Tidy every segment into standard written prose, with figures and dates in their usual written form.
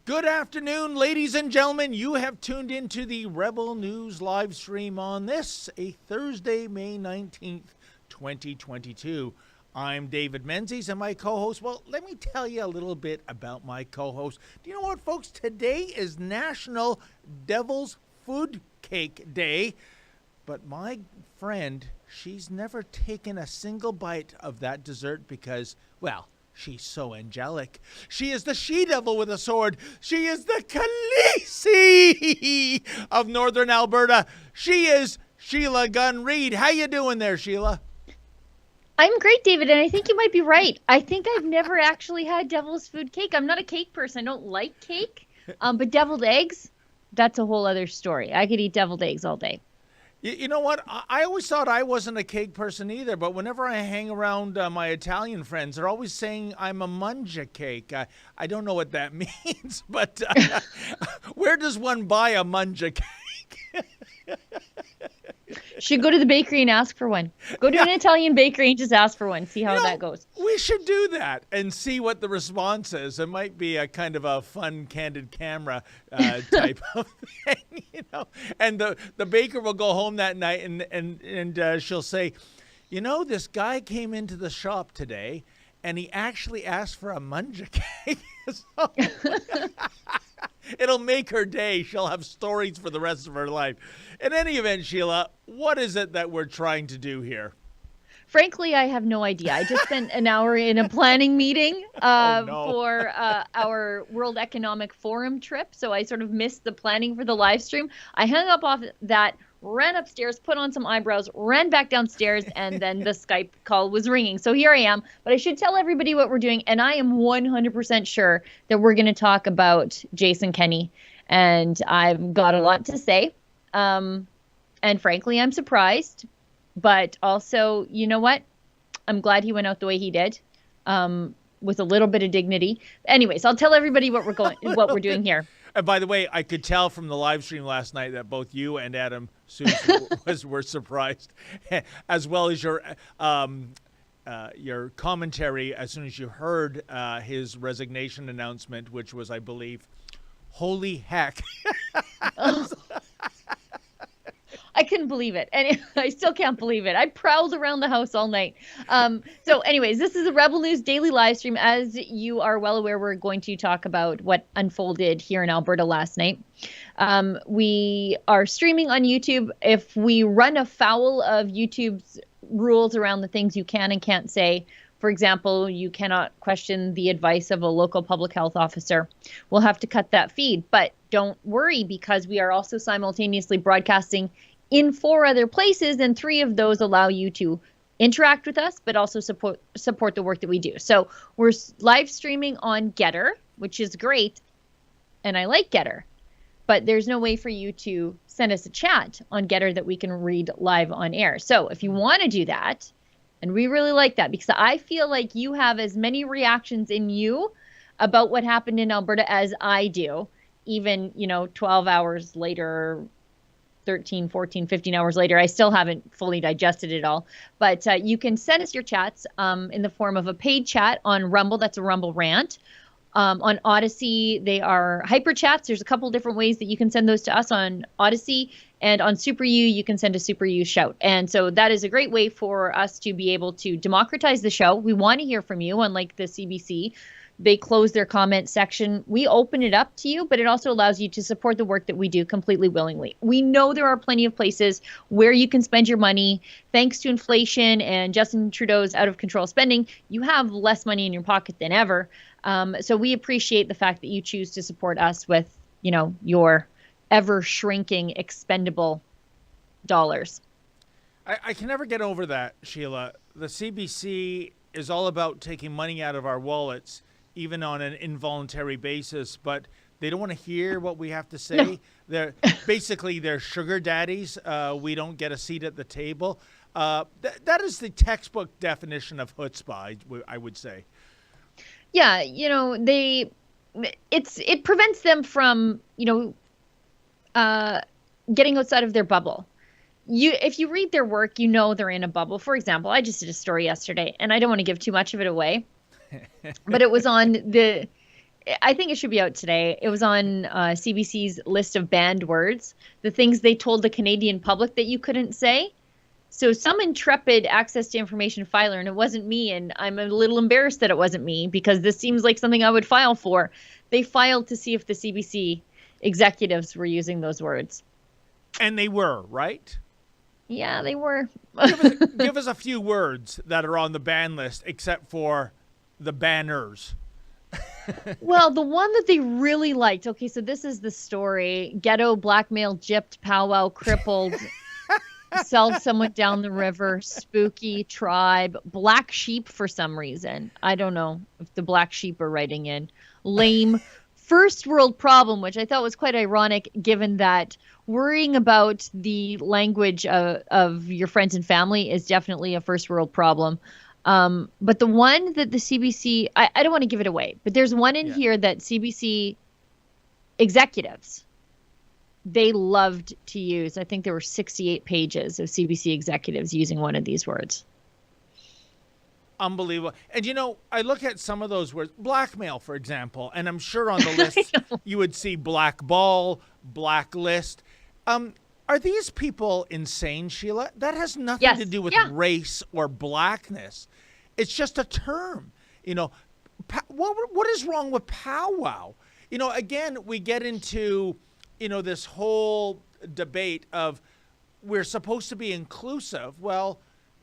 Good afternoon, ladies and gentlemen. You have tuned into the Rebel News live stream on this, a Thursday, May 19th, 2022. I'm David Menzies, and my co-host, well, let me tell you a little bit about my co-host. Do you know what, folks? Today is National Devil's Food Cake Day, but my friend, she's never taken a single bite of that dessert because, well, she's so angelic. She is the she-devil with a sword. She is the Khaleesi of Northern Alberta. She is Sheila Gunn Reid. How you doing there, Sheila? I'm great, David, and I think you might be right. I think I've never actually had devil's food cake. I'm not a cake person. I don't like cake, but deviled eggs, that's a whole other story. I could eat deviled eggs all day. You know what? I always thought I wasn't a cake person either, but whenever I hang around my Italian friends, they're always saying I'm a munja cake. I don't know what that means, but where does one buy a munja cake? Should go to the bakery and ask for one. Go to an Italian bakery and just ask for one. See how that goes. We should do that and see what the response is. It might be a kind of a fun, candid camera type of thing, you know. And the baker will go home that night and she'll say, you know, this guy came into the shop today and he actually asked for a munja cake. So, it'll make her day. She'll have stories for the rest of her life. In any event, Sheila, what is it that we're trying to do here? Frankly, I have no idea. I just spent an hour in a planning meeting for our World Economic Forum trip, so I sort of missed the planning for the live stream. I hung up off that, ran upstairs, put on some eyebrows, ran back downstairs, and then the Skype call was ringing. So here I am. But I should tell everybody what we're doing, and I am 100% sure that we're going to talk about Jason Kenney, and I've got a lot to say. And frankly, I'm surprised, but also, you know what? I'm glad he went out the way he did. with a little bit of dignity. Anyways, I'll tell everybody what we're doing here. And by the way, I could tell from the live stream last night that both you and Adam Seuss were surprised, as well as your commentary as soon as you heard his resignation announcement, which was, I believe, holy heck. I couldn't believe it. And I still can't believe it. I prowled around the house all night. So anyways, this is a Rebel News daily live stream. As you are well aware, we're going to talk about what unfolded here in Alberta last night. We are streaming on YouTube. If we run afoul of YouTube's rules around the things you can and can't say, for example, you cannot question the advice of a local public health officer, we'll have to cut that feed. But don't worry, because we are also simultaneously broadcasting in 4 other places, and 3 of those allow you to interact with us, but also support the work that we do. So we're live streaming on Getter, which is great, and I like Getter, but there's no way for you to send us a chat on Getter that we can read live on air. So if you want to do that, and we really like that, because I feel like you have as many reactions in you about what happened in Alberta as I do, even, 12 hours later, 13, 14, 15 hours later. I still haven't fully digested it all. But you can send us your chats in the form of a paid chat on Rumble. That's a Rumble rant. On Odyssey, they are hyper chats. There's a couple different ways that you can send those to us on Odyssey. And on Super U, you can send a Super U shout. And so that is a great way for us to be able to democratize the show. We want to hear from you, unlike the CBC. They close their comment section. We open it up to you, but it also allows you to support the work that we do completely willingly. We know there are plenty of places where you can spend your money. Thanks to inflation and Justin Trudeau's out of control spending, you have less money in your pocket than ever. So we appreciate the fact that you choose to support us with, your ever shrinking expendable dollars. I can never get over that, Sheila. The CBC is all about taking money out of our wallets, even on an involuntary basis, but they don't want to hear what we have to say. No. They're sugar daddies. We don't get a seat at the table. That is the textbook definition of chutzpah, I would say. Yeah, it prevents them from, getting outside of their bubble. If you read their work, they're in a bubble. For example, I just did a story yesterday, and I don't want to give too much of it away, but it was on I think it should be out today. It was on CBC's list of banned words, the things they told the Canadian public that you couldn't say. So some intrepid access to information filer, and it wasn't me, and I'm a little embarrassed that it wasn't me, because this seems like something I would file for. They filed to see if the CBC executives were using those words. And they were, right? Yeah, they were. Give us a few words that are on the ban list, except for the banners. Well, the one that they really liked. Okay, so this is the story. Ghetto, blackmail, gypped, powwow, crippled, sell someone down the river, spooky, tribe, black sheep for some reason. I don't know if the black sheep are writing in. Lame, first world problem, which I thought was quite ironic, given that worrying about the language of your friends and family is definitely a first world problem. But the one that the CBC, I don't want to give it away, but there's one in here that CBC executives, they loved to use. I think there were 68 pages of CBC executives using one of these words. Unbelievable. And I look at some of those words, blackmail, for example, and I'm sure on the list you would see blackball, blacklist. Are these people insane, Sheila? That has nothing to do with race or blackness. It's just a term. What is wrong with powwow? Again, we get into, this whole debate of we're supposed to be inclusive. Well,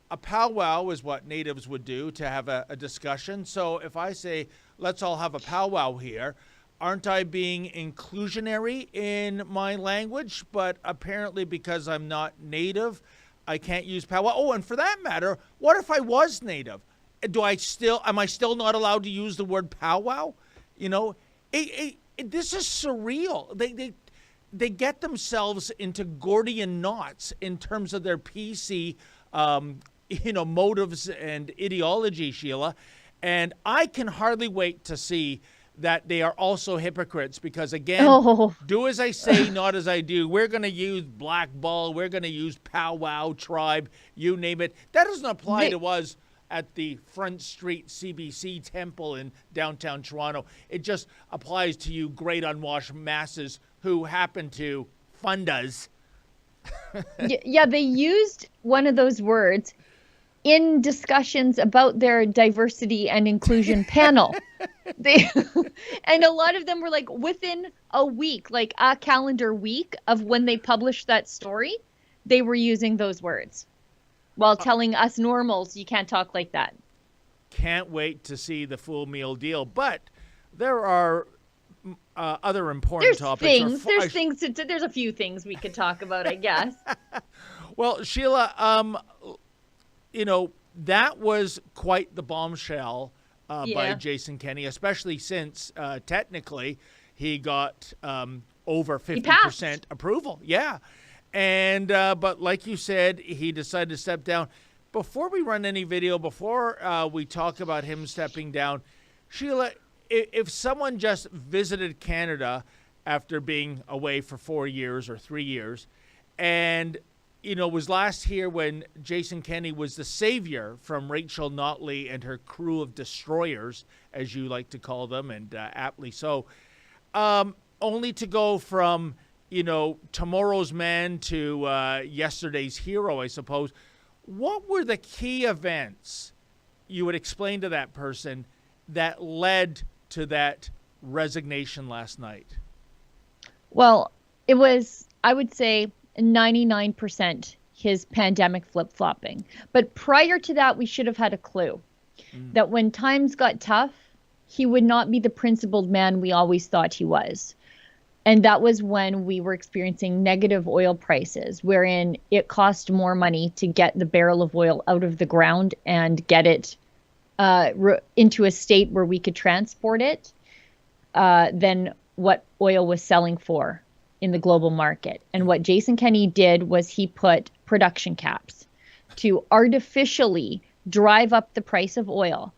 a powwow is what natives would do to have a discussion. So if I say, let's all have a powwow here, aren't I being inclusionary in my language? But apparently because I'm not native, I can't use powwow. Oh, and for that matter, what if I was native? Am I still not allowed to use the word powwow? This is surreal. They get themselves into Gordian knots in terms of their PC, motives and ideology, Sheila. And I can hardly wait to see that they are also hypocrites because, again, Oh, do as I say, not as I do. We're going to use blackball. We're going to use powwow, tribe, you name it. That doesn't apply to us at the Front Street CBC Temple in downtown Toronto. It just applies to you great unwashed masses who happen to fund us. yeah, they used one of those words in discussions about their diversity and inclusion panel. And a lot of them were like within a week, like a calendar week of when they published that story, they were using those words while telling us normals, you can't talk like that. Can't wait to see the full meal deal. But there are other important topics. There's a few things we could talk about, I guess. Well, Sheila, that was quite the bombshell by Jason Kenney, especially since technically he got over 50% approval. Yeah. And but like you said, he decided to step down. Before we run any video, before we talk about him stepping down, Sheila, if someone just visited Canada after being away for 4 years or 3 years and was last here when Jason Kenney was the savior from Rachel Notley and her crew of destroyers, as you like to call them, and aptly so, only to go from, tomorrow's man to yesterday's hero, I suppose. What were the key events you would explain to that person that led to that resignation last night? Well, it was, I would say, 99% his pandemic flip-flopping. But prior to that, we should have had a clue that when times got tough, he would not be the principled man we always thought he was. And that was when we were experiencing negative oil prices, wherein it cost more money to get the barrel of oil out of the ground and get it into a state where we could transport it than what oil was selling for in the global market. And what Jason Kenney did was he put production caps to artificially drive up the price of oil.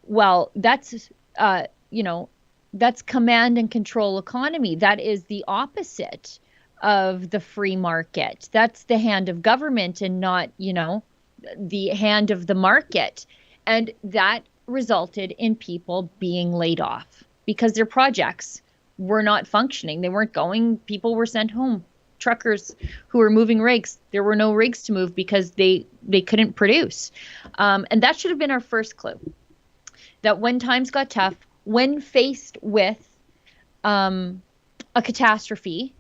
Well, that's, that's command and control economy. That is the opposite of the free market. That's the hand of government and not, the hand of the market. And that resulted in people being laid off because their projects were not functioning. They weren't going. People were sent home. Truckers who were moving rigs, there were no rigs to move because they couldn't produce. And that should have been our first clue. That when times got tough, when faced with a catastrophe,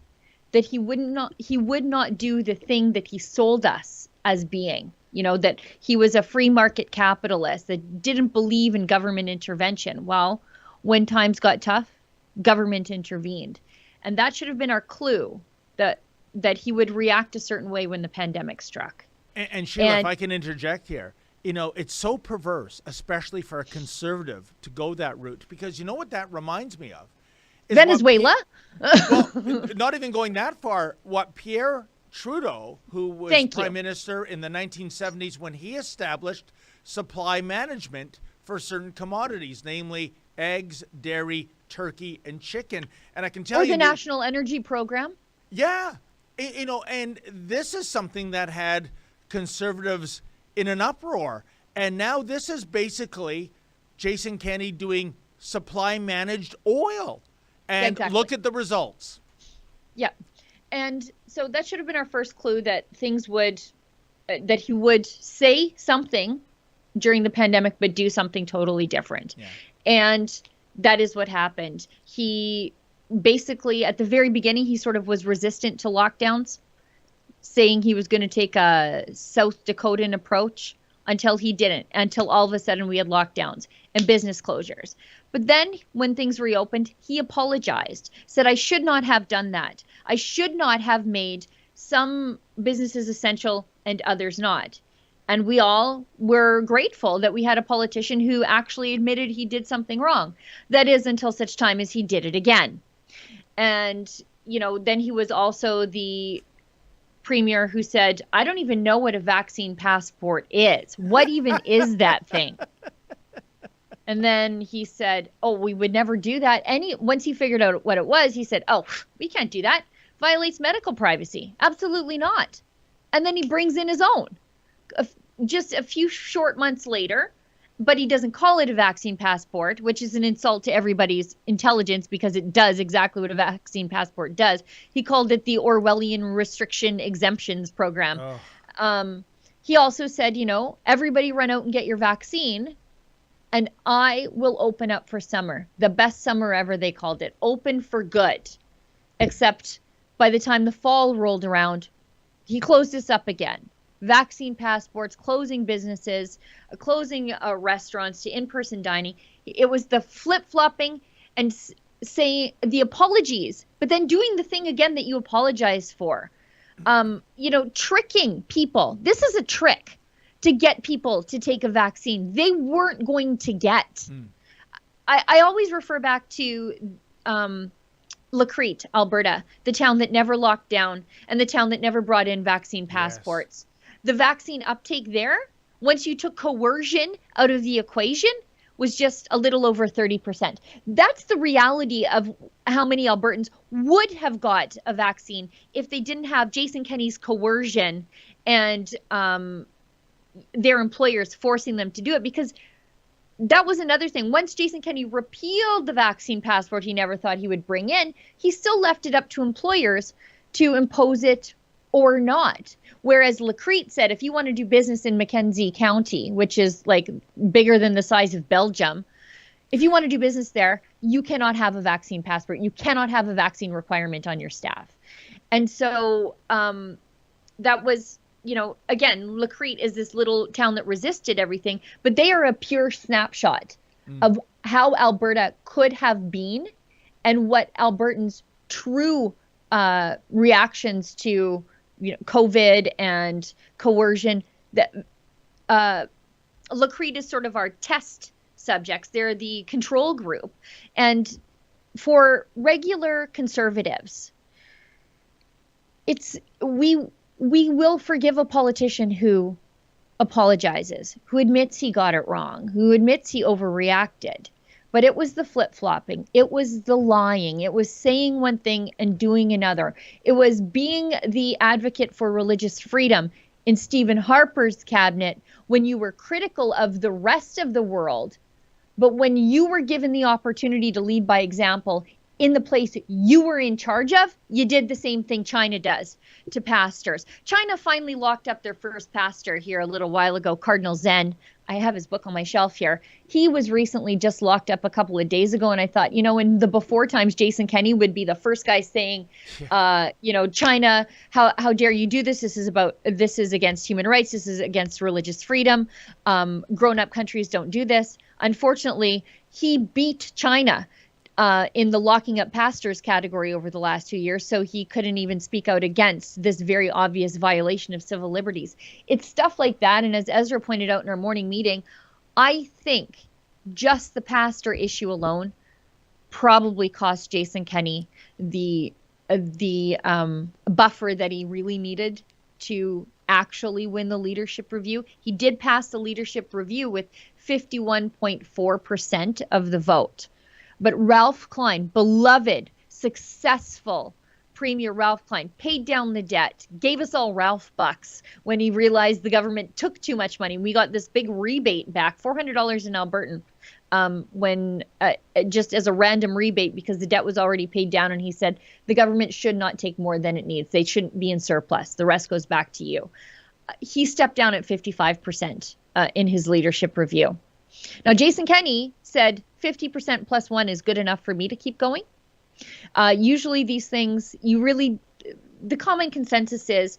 that he would not do the thing that he sold us as being. That he was a free market capitalist that didn't believe in government intervention. Well, when times got tough, government intervened. And that should have been our clue that he would react a certain way when the pandemic struck. And Sheila, if I can interject here, it's so perverse, especially for a conservative to go that route, because you know what that reminds me of? Venezuela? Well, not even going that far. What Pierre Trudeau, who was prime minister in the 1970s, when he established supply management for certain commodities, namely eggs, dairy, turkey, and chicken. And I can tell you, the National Energy Program. Yeah. And this is something that had conservatives in an uproar. And now this is basically Jason Kenney doing supply managed oil. And look at the results. Yeah. And so that should have been our first clue that that he would say something during the pandemic, but do something totally different. Yeah. And that is what happened. He basically, at the very beginning, he sort of was resistant to lockdowns, saying he was going to take a South Dakotan approach until he didn't, until all of a sudden we had lockdowns and business closures. But then when things reopened, he apologized, said, I should not have done that. I should not have made some businesses essential and others not. And we all were grateful that we had a politician who actually admitted he did something wrong. That is, until such time as he did it again. And, then he was also the premier who said, I don't even know what a vaccine passport is. What even is that thing? And then he said, oh, we would never do that. Once he figured out what it was, he said, oh, we can't do that. Violates medical privacy. Absolutely not. And then he brings in his own just a few short months later, but he doesn't call it a vaccine passport, which is an insult to everybody's intelligence because it does exactly what a vaccine passport does. He called it the Orwellian restriction exemptions program. Oh. He also said, everybody run out and get your vaccine, and I will open up for summer. The best summer ever, they called it. Open for good. Except by the time the fall rolled around, he closed this up again. Vaccine passports, closing businesses, closing restaurants to in-person dining. It was the flip-flopping and saying the apologies, but then doing the thing again that you apologize for. Tricking people. This is a trick to get people to take a vaccine they weren't going to get. I always refer back to Lacrete, Alberta, the town that never locked down and the town that never brought in vaccine passports. Yes. The vaccine uptake there, once you took coercion out of the equation, was just a little over 30%. That's the reality of how many Albertans would have got a vaccine if they didn't have Jason Kenney's coercion and their employers forcing them to do it. Because that was another thing. Once Jason Kenney repealed the vaccine passport he never thought he would bring in, he still left it up to employers to impose it or not. Whereas Lacrete said, if you want to do business in Mackenzie County, which is like bigger than the size of Belgium, if you want to do business there, you cannot have a vaccine passport. You cannot have a vaccine requirement on your staff. And so that was, again, Lacrete is this little town that resisted everything, but they are a pure snapshot of how Alberta could have been and what Albertans' true reactions to COVID and coercion. That Lacrete is sort of our test subjects. They're the control group. And for regular conservatives, we will forgive a politician who apologizes, who admits he got it wrong, who admits he overreacted. But it was the flip-flopping. It was the lying. It was saying one thing and doing another. It was being the advocate for religious freedom in Stephen Harper's cabinet when you were critical of the rest of the world. But when you were given the opportunity to lead by example in the place you were in charge of, you did the same thing China does to pastors. China finally locked up their first pastor here a little while ago, Cardinal Zen. I have his book on my shelf here. He was recently just locked up a couple of days ago. And I thought, in the before times, Jason Kenney would be the first guy saying, China, how dare you do this? This is against human rights. This is against religious freedom. Grown-up countries don't do this. Unfortunately, he beat China in the locking up pastors category over the last 2 years, so he couldn't even speak out against this very obvious violation of civil liberties. It's stuff like that, and as Ezra pointed out in our morning meeting, I think just the pastor issue alone probably cost Jason Kenney the buffer that he really needed to actually win the leadership review. He did pass the leadership review with 51.4% of the vote. But Ralph Klein, beloved, successful Premier Ralph Klein, paid down the debt, gave us all Ralph bucks when he realized the government took too much money. We got this big rebate back, $400 in Albertan, when just as a random rebate because the debt was already paid down. And he said the government should not take more than it needs. They shouldn't be in surplus. The rest goes back to you. He stepped down at 55% in his leadership review. Now, Jason Kenney said 50% plus one is good enough for me to keep going. Usually these things, the common consensus is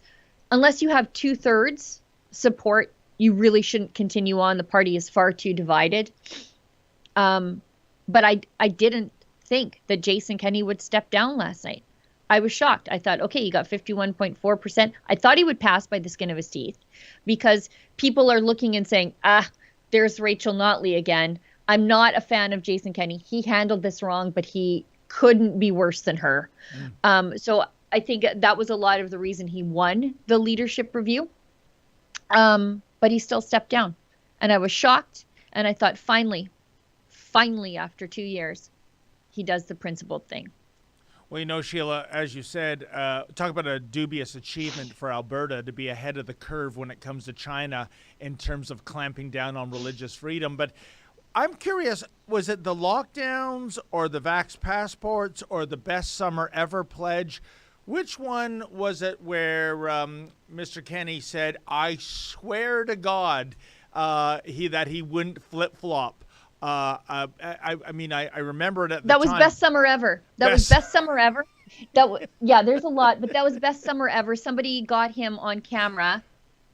unless you have 2/3 support, you really shouldn't continue on. The party is far too divided. But I didn't think that Jason Kenney would step down last night. I was shocked. I thought, okay, he got 51.4%. I thought he would pass by the skin of his teeth because people are looking and saying, there's Rachel Notley again. I'm not a fan of Jason Kenney. He handled this wrong, but he couldn't be worse than her. So I think that was a lot of the reason he won the leadership review. But he still stepped down. And I was shocked. And I thought, finally, finally, after 2 years, he does the principled thing. Well, Sheila, as you said, talk about a dubious achievement for Alberta to be ahead of the curve when it comes to China in terms of clamping down on religious freedom. But I'm curious, was it the lockdowns or the vax passports or the best summer ever pledge? Which one was it where Mr. Kenney said, I swear to God that he wouldn't flip-flop? I remember it at the time. That was best summer ever. Was best summer ever. There's a lot, but that was best summer ever. Somebody got him on camera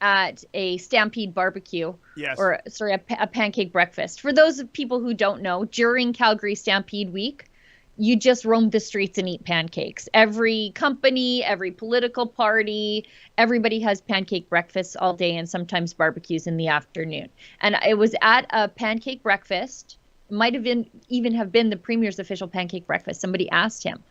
at a Stampede barbecue. Yes. Or, sorry, a pancake breakfast. For those of people who don't know, during Calgary Stampede Week, you just roam the streets and eat pancakes. Every company, every political party, everybody has pancake breakfasts all day and sometimes barbecues in the afternoon. And it was at a pancake breakfast, might have been even have been the Premier's official pancake breakfast. Somebody asked him,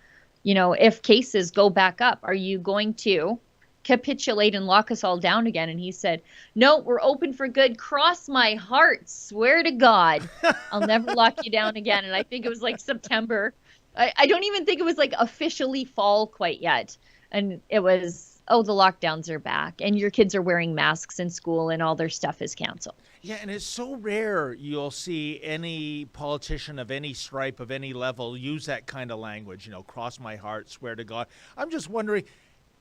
if cases go back up, are you going to capitulate and lock us all down again? And he said, no, we're open for good. Cross my heart. Swear to God, I'll never lock you down again. And I think it was like September. I don't even think it was like officially fall quite yet. And it was, the lockdowns are back and your kids are wearing masks in school and all their stuff is canceled. Yeah, and it's so rare you'll see any politician of any stripe, of any level, use that kind of language, cross my heart, swear to God. I'm just wondering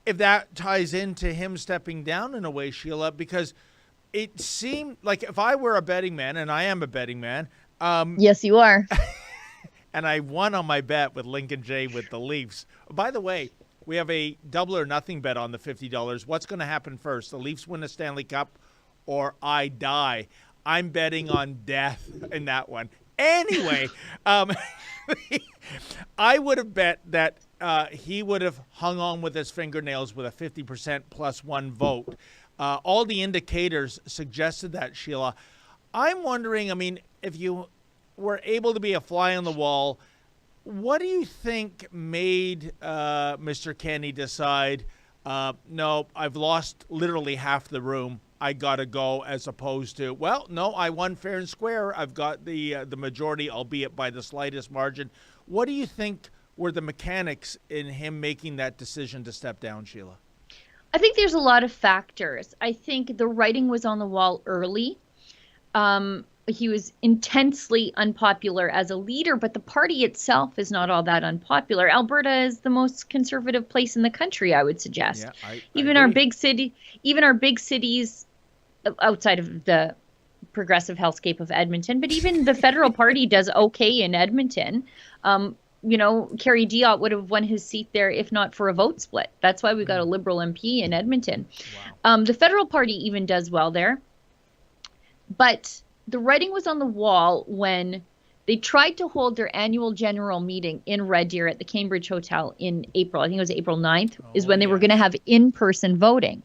if that ties into him stepping down in a way, Sheila, because it seemed like if I were a betting man, and I am a betting man. Yes, you are. And I won on my bet with Lincoln J with the Leafs. By the way, we have a double or nothing bet on the $50. What's going to happen first? The Leafs win the Stanley Cup or I die? I'm betting on death in that one. Anyway, I would have bet that he would have hung on with his fingernails with a 50% plus one vote. All the indicators suggested that, Sheila. I'm wondering, if you were able to be a fly on the wall, what do you think made Mr. Kenney decide, no, I've lost literally half the room, I got to go, as opposed to, well, no, I won fair and square, I've got the majority, albeit by the slightest margin. What do you think were the mechanics in him making that decision to step down, Sheila? I think there's a lot of factors. I think the writing was on the wall early. He was intensely unpopular as a leader, but the party itself is not all that unpopular. Alberta is the most conservative place in the country, I would suggest. Yeah, I even agree. Our big cities outside of the progressive hellscape of Edmonton, but even the federal party does okay in Edmonton. Kerry Diot would have won his seat there if not for a vote split. That's why we got a Liberal MP in Edmonton. Wow. The federal party even does well there. But the writing was on the wall when they tried to hold their annual general meeting in Red Deer at the Cambridge Hotel in April. I think it was April 9th, is when they were going to have in-person voting.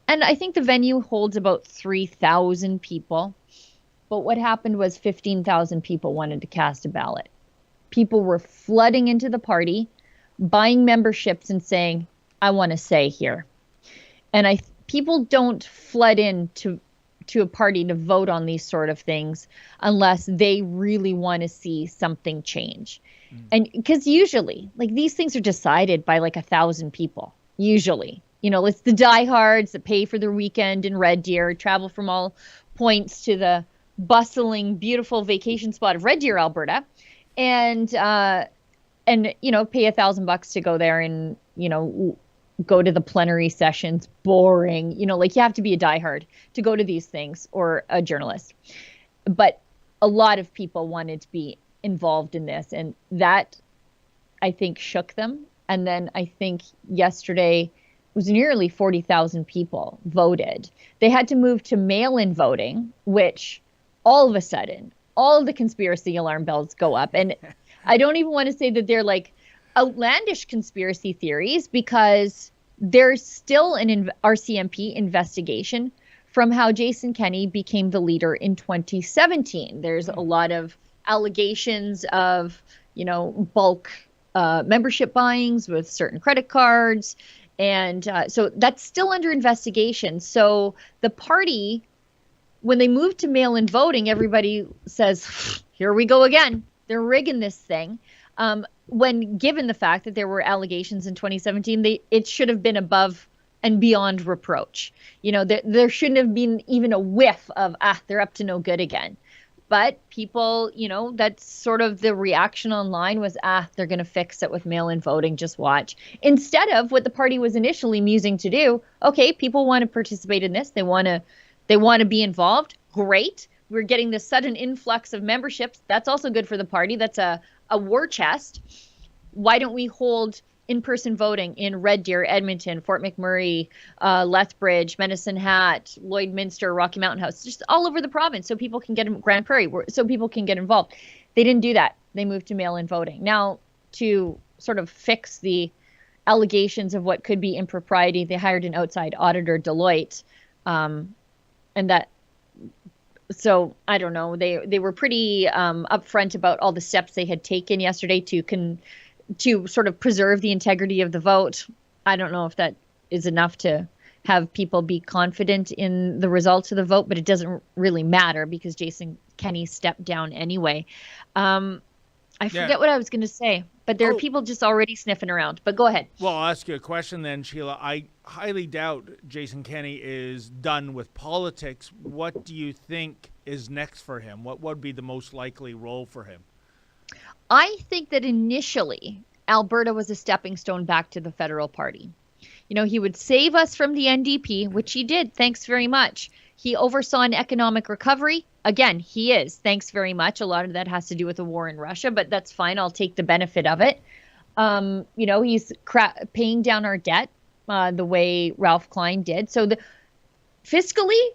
And I think the venue holds about 3,000 people. But what happened was 15,000 people wanted to cast a ballot. People were flooding into the party, buying memberships and saying, I want to say here. And people don't flood into a party to vote on these sort of things unless they really want to see something change. And because usually, these things are decided by 1,000 people. Usually, it's the diehards that pay for their weekend in Red Deer, travel from all points to the bustling, beautiful vacation spot of Red Deer, Alberta, and pay $1,000 to go there and go to the plenary sessions. Boring. You have to be a diehard to go to these things, or a journalist. But a lot of people wanted to be involved in this, and that, I think, shook them. And then I think yesterday it was nearly 40,000 people voted. They had to move to mail-in voting, which all of a sudden, all of the conspiracy alarm bells go up. And I don't even want to say that they're outlandish conspiracy theories, because there's still an RCMP investigation from how Jason Kenney became the leader in 2017. There's a lot of allegations of, bulk membership buyings with certain credit cards. And so that's still under investigation. So the party when they moved to mail-in voting, everybody says, here we go again. They're rigging this thing. When given the fact that there were allegations in 2017, it should have been above and beyond reproach. There shouldn't have been even a whiff of, they're up to no good again. But people, that's sort of the reaction online was, they're going to fix it with mail-in voting, just watch. Instead of what the party was initially musing to do, okay, people want to participate in this. They want to be involved. Great. We're getting this sudden influx of memberships. That's also good for the party. That's a war chest. Why don't we hold in-person voting in Red Deer, Edmonton, Fort McMurray, Lethbridge, Medicine Hat, Lloydminster, Rocky Mountain House, just all over the province, so people can get Grand Prairie, so people can get involved. They didn't do that. They moved to mail-in voting. Now, to sort of fix the allegations of what could be impropriety, they hired an outside auditor, Deloitte, so I don't know. They were pretty upfront about all the steps they had taken yesterday to sort of preserve the integrity of the vote. I don't know if that is enough to have people be confident in the results of the vote, but it doesn't really matter because Jason Kenney stepped down anyway. I forget what I was going to say, but there are people just already sniffing around. But go ahead. Well, I'll ask you a question then, Sheila. I highly doubt Jason Kenney is done with politics. What do you think is next for him? What would be the most likely role for him? I think that initially Alberta was a stepping stone back to the federal party. He would save us from the NDP, which he did. Thanks very much. He oversaw an economic recovery. Again, he is. Thanks very much. A lot of that has to do with the war in Russia, but that's fine. I'll take the benefit of it. He's paying down our debt the way Ralph Klein did. So fiscally,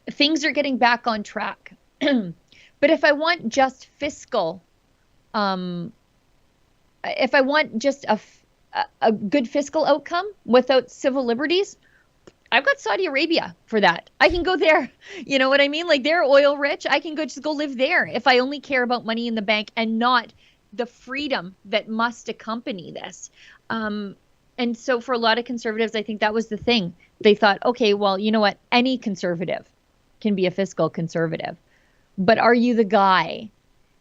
things are getting back on track. But if I want just fiscal if I want just a good fiscal outcome without civil liberties, I've got Saudi Arabia for that. I can go there. You know what I mean? Like, they're oil rich. I can just go live there if I only care about money in the bank and not the freedom that must accompany this. And so for a lot of conservatives, I think that was the thing. They thought, okay, well, you know what? Any conservative can be a fiscal conservative. But are you the guy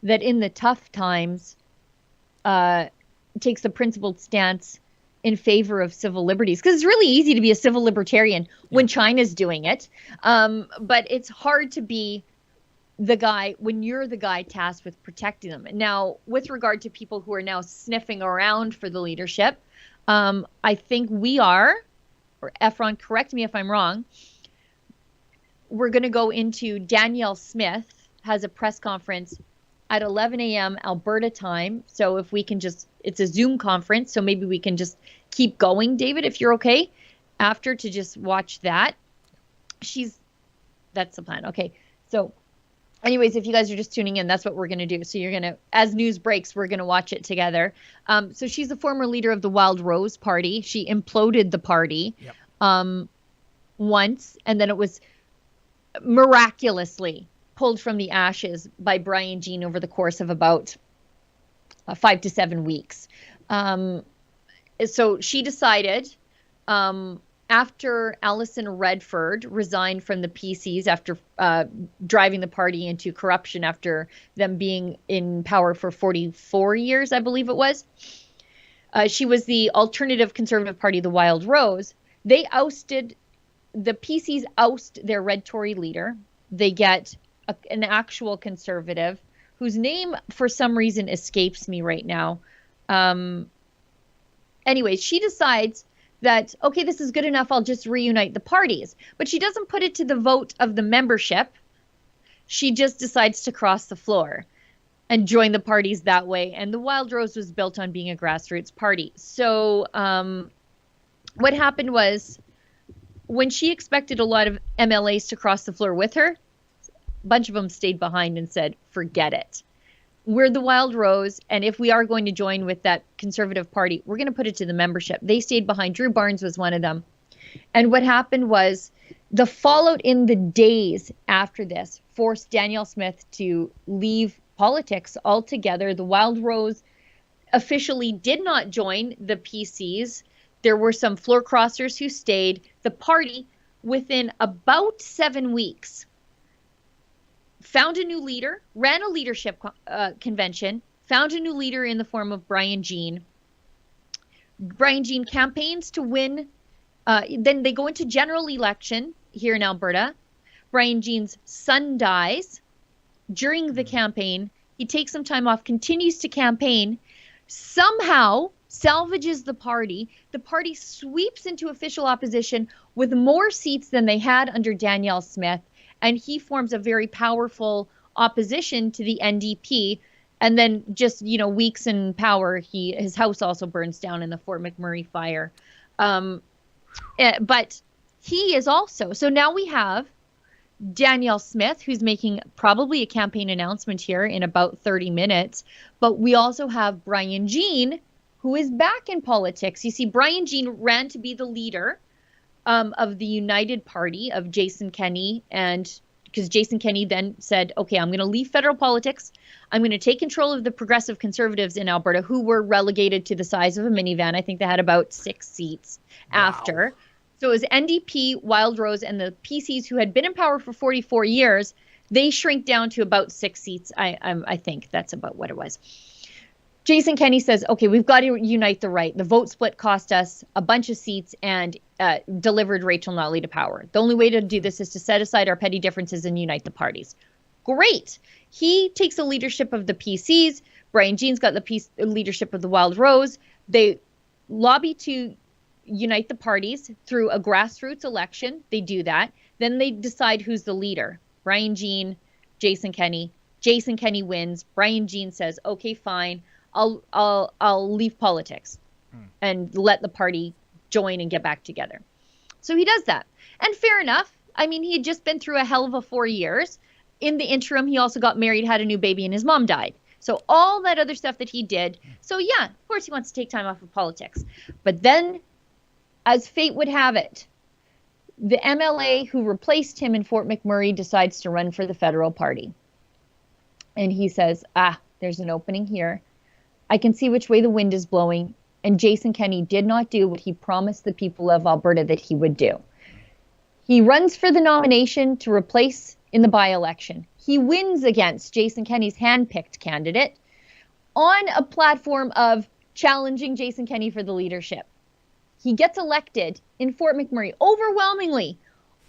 that in the tough times takes a principled stance in favor of civil liberties? Because it's really easy to be a civil libertarian when China's doing it. But it's hard to be the guy when you're the guy tasked with protecting them. Now, with regard to people who are now sniffing around for the leadership, I think we are, or Efron, correct me if I'm wrong, we're going to go into Danielle Smith has a press conference at 11 a.m. Alberta time. So if we can it's a Zoom conference, so maybe we can just keep going, David, if you're okay, after to just watch that. That's the plan. Okay. So anyways, if you guys are just tuning in, that's what we're going to do. So you're going to, as news breaks, we're going to watch it together. So she's the former leader of the Wild Rose Party. She imploded the party once, and then it was miraculously pulled from the ashes by Brian Jean over the course of about 5 to 7 weeks. So she decided, after Alison Redford resigned from the PCs after driving the party into corruption after them being in power for 44 years, I believe it was. She was the alternative conservative party, the Wild Rose. The PCs oust their Red Tory leader. They get an actual conservative whose name for some reason escapes me right now. Anyways, she decides that, okay, this is good enough, I'll just reunite the parties. But she doesn't put it to the vote of the membership. She just decides to cross the floor and join the parties that way. And the Wild Rose was built on being a grassroots party. So what happened was, when she expected a lot of MLAs to cross the floor with her, a bunch of them stayed behind and said, forget it. We're the Wild Rose, and if we are going to join with that conservative party, we're going to put it to the membership. They stayed behind. Drew Barnes was one of them. And what happened was the fallout in the days after this forced Danielle Smith to leave politics altogether. The Wild Rose officially did not join the PCs. There were some floor crossers who stayed. The party, within about 7 weeks, found a new leader, ran a leadership convention, found a new leader in the form of Brian Jean. Brian Jean campaigns to win. Then they go into general election here in Alberta. Brian Jean's son dies during the campaign. He takes some time off, continues to campaign, somehow salvages the party. The party sweeps into official opposition with more seats than they had under Danielle Smith, and he forms a very powerful opposition to the NDP. And then just, weeks in power, his house also burns down in the Fort McMurray fire. But he is also, so now we have Danielle Smith, who's making probably a campaign announcement here in about 30 minutes. But we also have Brian Jean, who is back in politics. You see, Brian Jean ran to be the leader of the United Party of Jason Kenney, and because Jason Kenney then said, okay, I'm going to leave federal politics. I'm going to take control of the progressive conservatives in Alberta, who were relegated to the size of a minivan. I think they had about 6 seats after. So it was NDP, Wild Rose, and the PCs, who had been in power for 44 years. They shrink down to about 6 seats. I think that's about what it was. Jason Kenney says, okay, we've got to unite the right. The vote split cost us a bunch of seats and delivered Rachel Notley to power. The only way to do this is to set aside our petty differences and unite the parties. Great. He takes the leadership of the PCs. Brian Jean's got the leadership of the Wild Rose. They lobby to unite the parties through a grassroots election. They do that. Then they decide who's the leader. Brian Jean, Jason Kenney. Jason Kenney wins. Brian Jean says, okay, fine. I'll leave politics and let the party join and get back together. So he does that. And fair enough. I mean, he had just been through a hell of a 4 years. In the interim, he also got married, had a new baby, and his mom died. So all that other stuff that he did. So yeah, of course he wants to take time off of politics. But then, as fate would have it, the MLA who replaced him in Fort McMurray decides to run for the federal party. And he says, there's an opening here. I can see which way the wind is blowing, and Jason Kenney did not do what he promised the people of Alberta that he would do. He runs for the nomination to replace in the by-election. He wins against Jason Kenney's hand-picked candidate on a platform of challenging Jason Kenney for the leadership. He gets elected in Fort McMurray overwhelmingly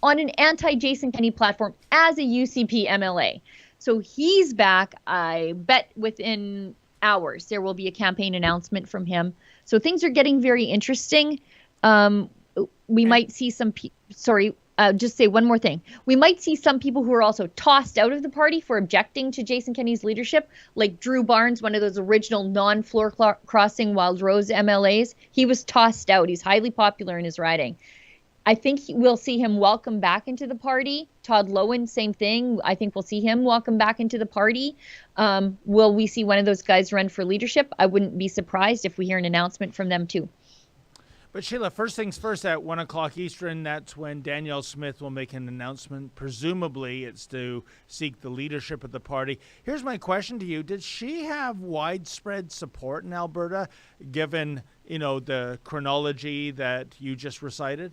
on an anti-Jason Kenney platform as a UCP MLA. So he's back, I bet, within hours. There will be a campaign announcement from him. So things are getting very interesting. We might see some just say one more thing. We might see some people who are also tossed out of the party for objecting to Jason Kenney's leadership, like Drew Barnes, one of those original non-floor crossing Wild Rose MLAs. He was tossed out. He's highly popular in his riding. I think we'll see him welcome back into the party. Todd Lowen, same thing. I think we'll see him welcome back into the party. Will we see one of those guys run for leadership? I wouldn't be surprised if we hear an announcement from them too. But Sheila, first things first, at 1 o'clock Eastern, that's when Danielle Smith will make an announcement. Presumably it's to seek the leadership of the party. Here's my question to you. Did she have widespread support in Alberta, given, the chronology that you just recited?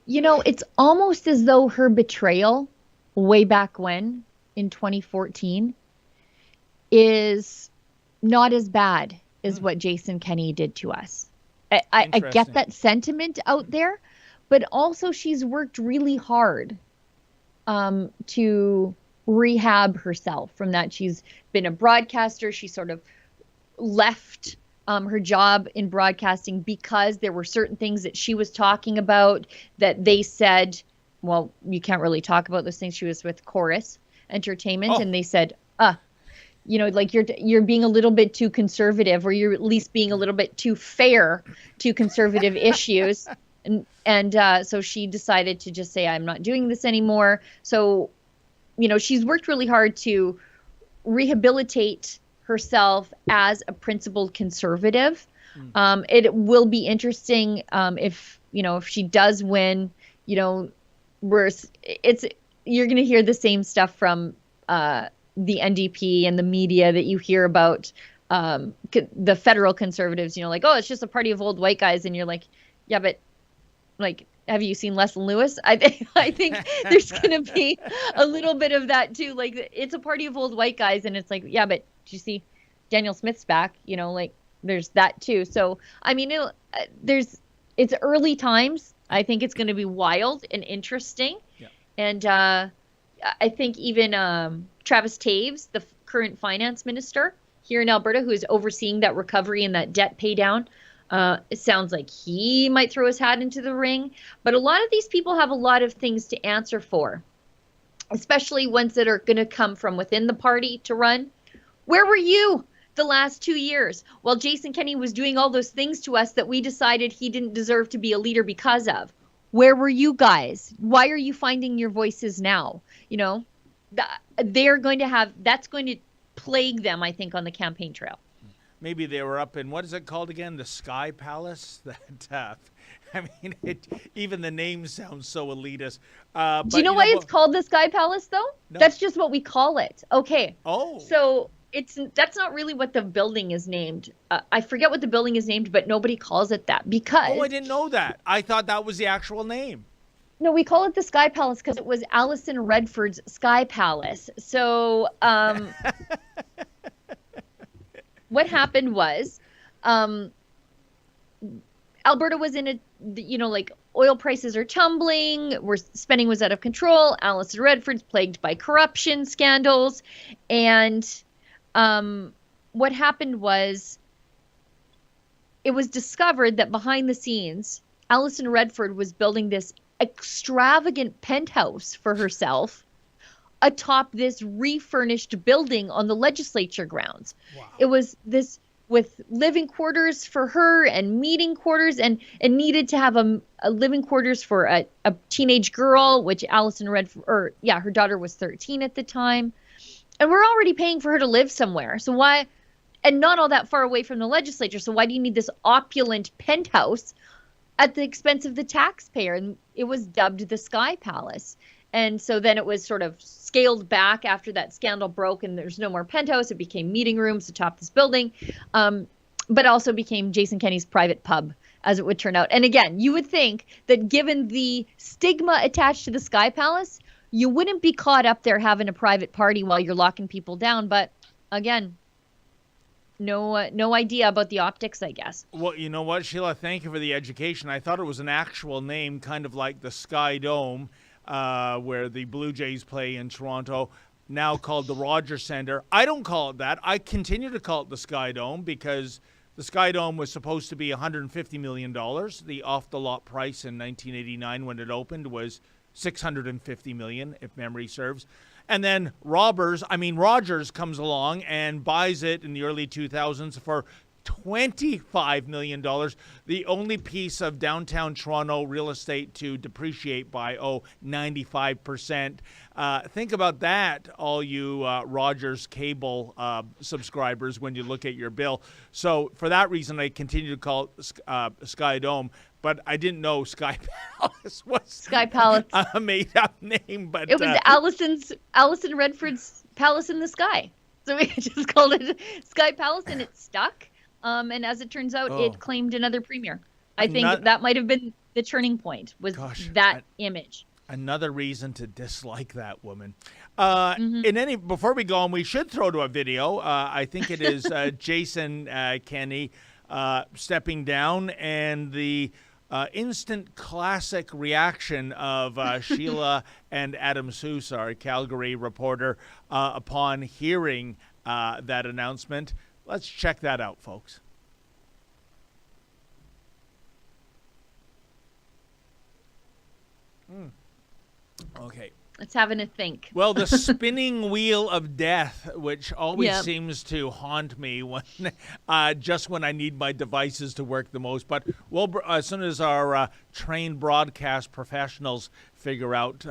It's almost as though her betrayal way back when, in 2014, is not as bad as what Jason Kenney did to us. I get that sentiment out there, but also she's worked really hard to rehab herself from that. She's been a broadcaster. She sort of left her job in broadcasting because there were certain things that she was talking about that they said, well, you can't really talk about those things. She was with Chorus Entertainment, and they said, like you're being a little bit too conservative, or you're at least being a little bit too fair to conservative issues. And so she decided to just say, I'm not doing this anymore. So, she's worked really hard to rehabilitate herself as a principled conservative. It will be interesting if she does win. You're going to hear the same stuff from the NDP and the media that you hear about the federal conservatives. Like, oh, it's just a party of old white guys, and you're like, yeah, but like have you seen Les and Lewis? I think there's going to be a little bit of that too. Like, it's a party of old white guys, and it's like, yeah, but do you see Danielle Smith's back? You know, like, there's that too. So, I mean, it's early times. I think it's going to be wild and interesting. Yeah. And I think even Travis Taves, the current finance minister here in Alberta, who is overseeing that recovery and that debt pay down, it sounds like he might throw his hat into the ring. But a lot of these people have a lot of things to answer for, especially ones that are going to come from within the party to run. Where were you the last 2 years while Jason Kenney was doing all those things to us that we decided he didn't deserve to be a leader because of? Where were you guys? Why are you finding your voices now? You know, they're going to have, that's going to plague them, I think, on the campaign trail. Maybe they were up in, what is it called again? The Sky Palace? That, I mean, even the name sounds so elitist. Do you know why it's called the Sky Palace, though? No. That's just what we call it. Okay. Oh. So that's not really what the building is named. I forget what the building is named, but nobody calls it that because... Oh, I didn't know that. I thought that was the actual name. No, we call it the Sky Palace because it was Alison Redford's Sky Palace. So what happened was Alberta was in a, you know, like, oil prices are tumbling, spending was out of control, Alison Redford's plagued by corruption scandals, and what happened was it was discovered that behind the scenes, Alison Redford was building this extravagant penthouse for herself atop this refurnished building on the legislature grounds. Wow. It was this with living quarters for her and meeting quarters, and needed to have a living quarters for a teenage girl, which Alison Redford, her daughter was 13 at the time. And we're already paying for her to live somewhere. So why, and not all that far away from the legislature. So why do you need this opulent penthouse at the expense of the taxpayer? And it was dubbed the Sky Palace. And so then it was sort of scaled back after that scandal broke and there's no more penthouse. It became meeting rooms atop this building, but also became Jason Kenney's private pub, as it would turn out. And again, you would think that given the stigma attached to the Sky Palace, you wouldn't be caught up there having a private party while you're locking people down. But again, no idea about the optics, I guess. Well, you know what, Sheila? Thank you for the education. I thought it was an actual name, kind of like the Sky Dome, where the Blue Jays play in Toronto, now called the Rogers Centre. I don't call it that. I continue to call it the Sky Dome because the Sky Dome was supposed to be $150 million. The off-the-lot price in 1989 when it opened was $650 million, if memory serves. And then Rogers comes along and buys it in the early 2000s for $25 million, the only piece of downtown Toronto real estate to depreciate by 95%. Think about that, all you Rogers cable subscribers, when you look at your bill. So for that reason, I continue to call it Sky Dome. But I didn't know Sky Palace was Sky Palace a made-up name. But it was Alison Redford's Palace in the Sky. So we just called it Sky Palace, and it stuck. And as it turns out, it claimed another premier. I think that might have been the turning point, was that image. Another reason to dislike that woman. Before we go on, we should throw to a video. I think it is Jason Kenney stepping down, and the instant classic reaction of Sheila and Adam Seuss, our Calgary reporter, upon hearing that announcement. Let's check that out, folks. Okay. Let's having a think. Well, the spinning wheel of death, which always seems to haunt me when, just when I need my devices to work the most. But as soon as our trained broadcast professionals figure out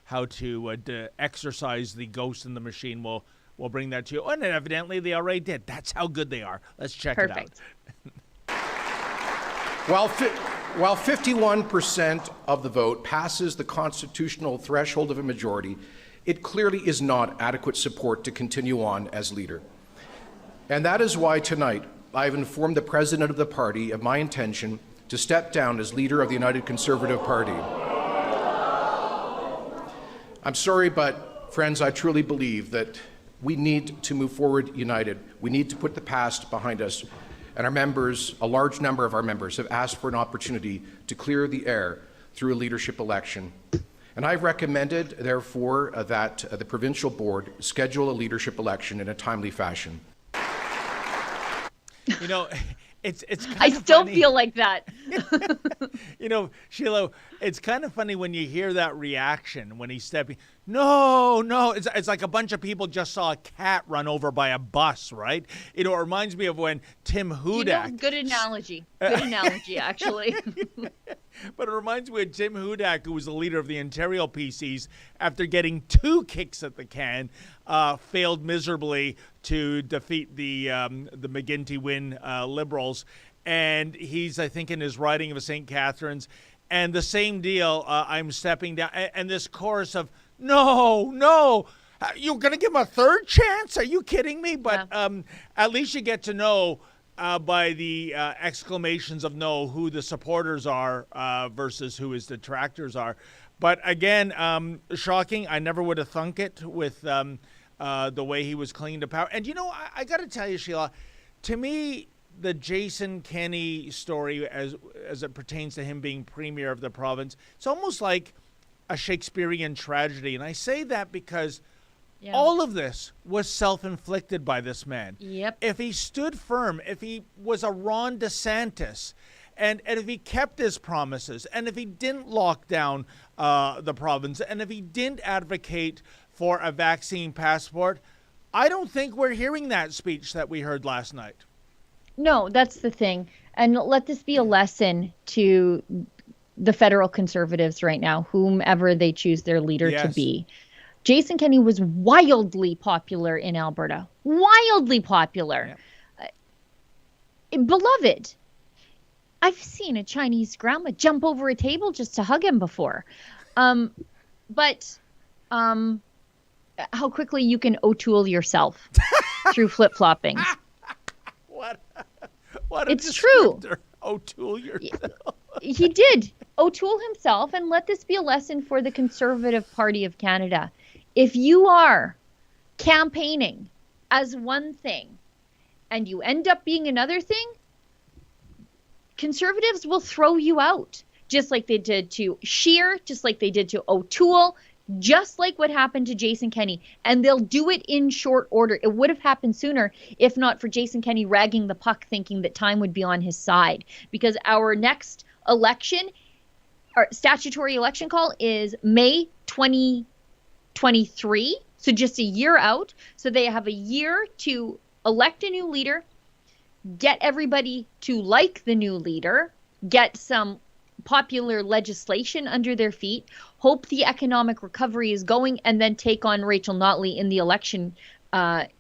how to exercise the ghost in the machine, we'll bring that to you. And evidently they already did. That's how good they are. Let's check it out. While 51% of the vote passes the constitutional threshold of a majority, it clearly is not adequate support to continue on as leader. And that is why tonight I've informed the president of the party of my intention to step down as leader of the United Conservative Party. I'm sorry, but friends, I truly believe that we need to move forward united. We need to put the past behind us. And our members, a large number of our members, have asked for an opportunity to clear the air through a leadership election. And I've recommended, therefore, that the provincial board schedule a leadership election in a timely fashion. You know, it's kind I of still funny. feel like that. You know, Sheila, it's kind of funny when you hear that reaction when he's stepping. No. It's like a bunch of people just saw a cat run over by a bus, right? You know, it reminds me of when Tim Hudak. Good analogy. Good analogy, actually. But it reminds me of Tim Hudak, who was the leader of the Ontario PCs, after getting 2 kicks at the can, failed miserably to defeat the McGuinty-Wynne Liberals. And he's, I think, in his riding of St. Catharines. And the same deal, I'm stepping down. And this chorus of, no, you're going to give him a third chance? Are you kidding me? But at least you get to know by the exclamations of no who the supporters are versus who his detractors are. But again, shocking. I never would have thunk it with the way he was clinging to power. And you know, I got to tell you, Sheila, to me, the Jason Kenney story as it pertains to him being premier of the province, it's almost like a Shakespearean tragedy. And I say that because all of this was self-inflicted by this man. Yep. If he stood firm, if he was a Ron DeSantis, and if he kept his promises, and if he didn't lock down the province, and if he didn't advocate for a vaccine passport, I don't think we're hearing that speech that we heard last night. No, that's the thing. And let this be a lesson to the federal Conservatives right now, whomever they choose their leader to be. Jason Kenney was wildly popular in Alberta. Wildly popular. Beloved. I've seen a Chinese grandma jump over a table just to hug him before. But how quickly you can O'Toole yourself through flip-flopping. What a it's true. O'Toole yourself. He did. O'Toole himself, and let this be a lesson for the Conservative Party of Canada. If you are campaigning as one thing and you end up being another thing, Conservatives will throw you out, just like they did to Scheer, just like they did to O'Toole, just like what happened to Jason Kenney. And they'll do it in short order. It would have happened sooner if not for Jason Kenney ragging the puck, thinking that time would be on his side. Because our next election, our statutory election call, is May 2023. So just a year out. So they have a year to elect a new leader, get everybody to like the new leader, get some popular legislation under their feet, hope the economic recovery is going, and then take on Rachel Notley in the election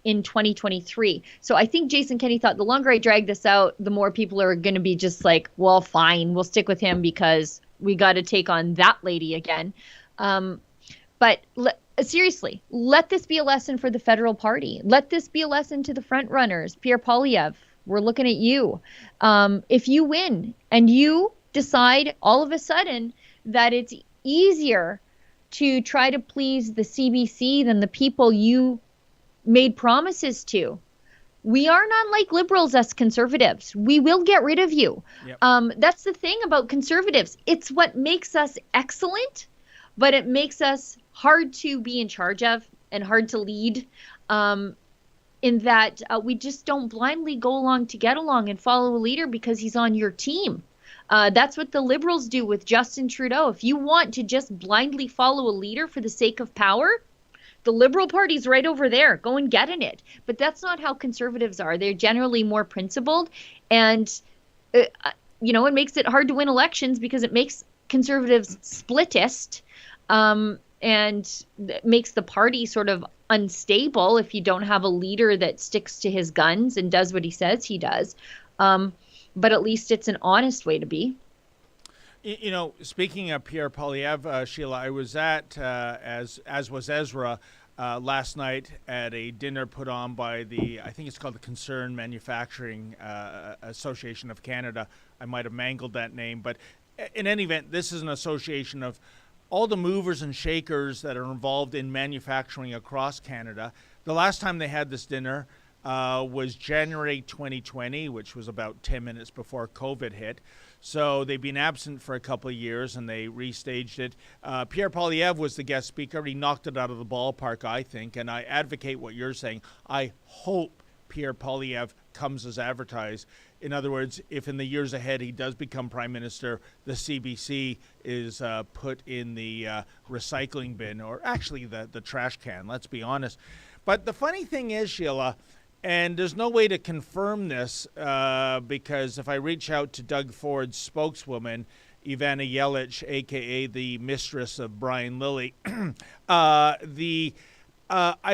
in 2023. So I think Jason Kenney thought the longer I drag this out, the more people are going to be just like, well, fine, we'll stick with him because we got to take on that lady again. But seriously, let this be a lesson for the federal party. Let this be a lesson to the front runners. Pierre Poilievre, we're looking at you. If you win and you decide all of a sudden that it's easier to try to please the CBC than the people you made promises to, we are not like Liberals as Conservatives. We will get rid of you. Yep. That's the thing about Conservatives. It's what makes us excellent, but it makes us hard to be in charge of and hard to lead, in that we just don't blindly go along to get along and follow a leader because he's on your team. That's what the Liberals do with Justin Trudeau. If you want to just blindly follow a leader for the sake of power, the Liberal Party's right over there. Go and get in it. But that's not how Conservatives are. They're generally more principled. And, it makes it hard to win elections because it makes Conservatives splittist, and it makes the party sort of unstable if you don't have a leader that sticks to his guns and does what he says he does. But at least it's an honest way to be. You know, speaking of Pierre Poilievre, Sheila, I was at, as was Ezra, last night at a dinner put on by I think it's called the Concerned Manufacturing Association of Canada. I might have mangled that name, but in any event, this is an association of all the movers and shakers that are involved in manufacturing across Canada. The last time they had this dinner was January 2020, which was about 10 minutes before COVID hit. So they've been absent for a couple of years, and they restaged it. Pierre Poilievre was the guest speaker. He knocked it out of the ballpark, I think, and I advocate what you're saying. I hope Pierre Poilievre comes as advertised. In other words, if in the years ahead he does become prime minister, the CBC is put in the recycling bin, or actually the trash can, let's be honest. But the funny thing is, Sheila, and there's no way to confirm this because if I reach out to Doug Ford's spokeswoman, Ivana Yelich, a.k.a. the mistress of Brian Lilly, I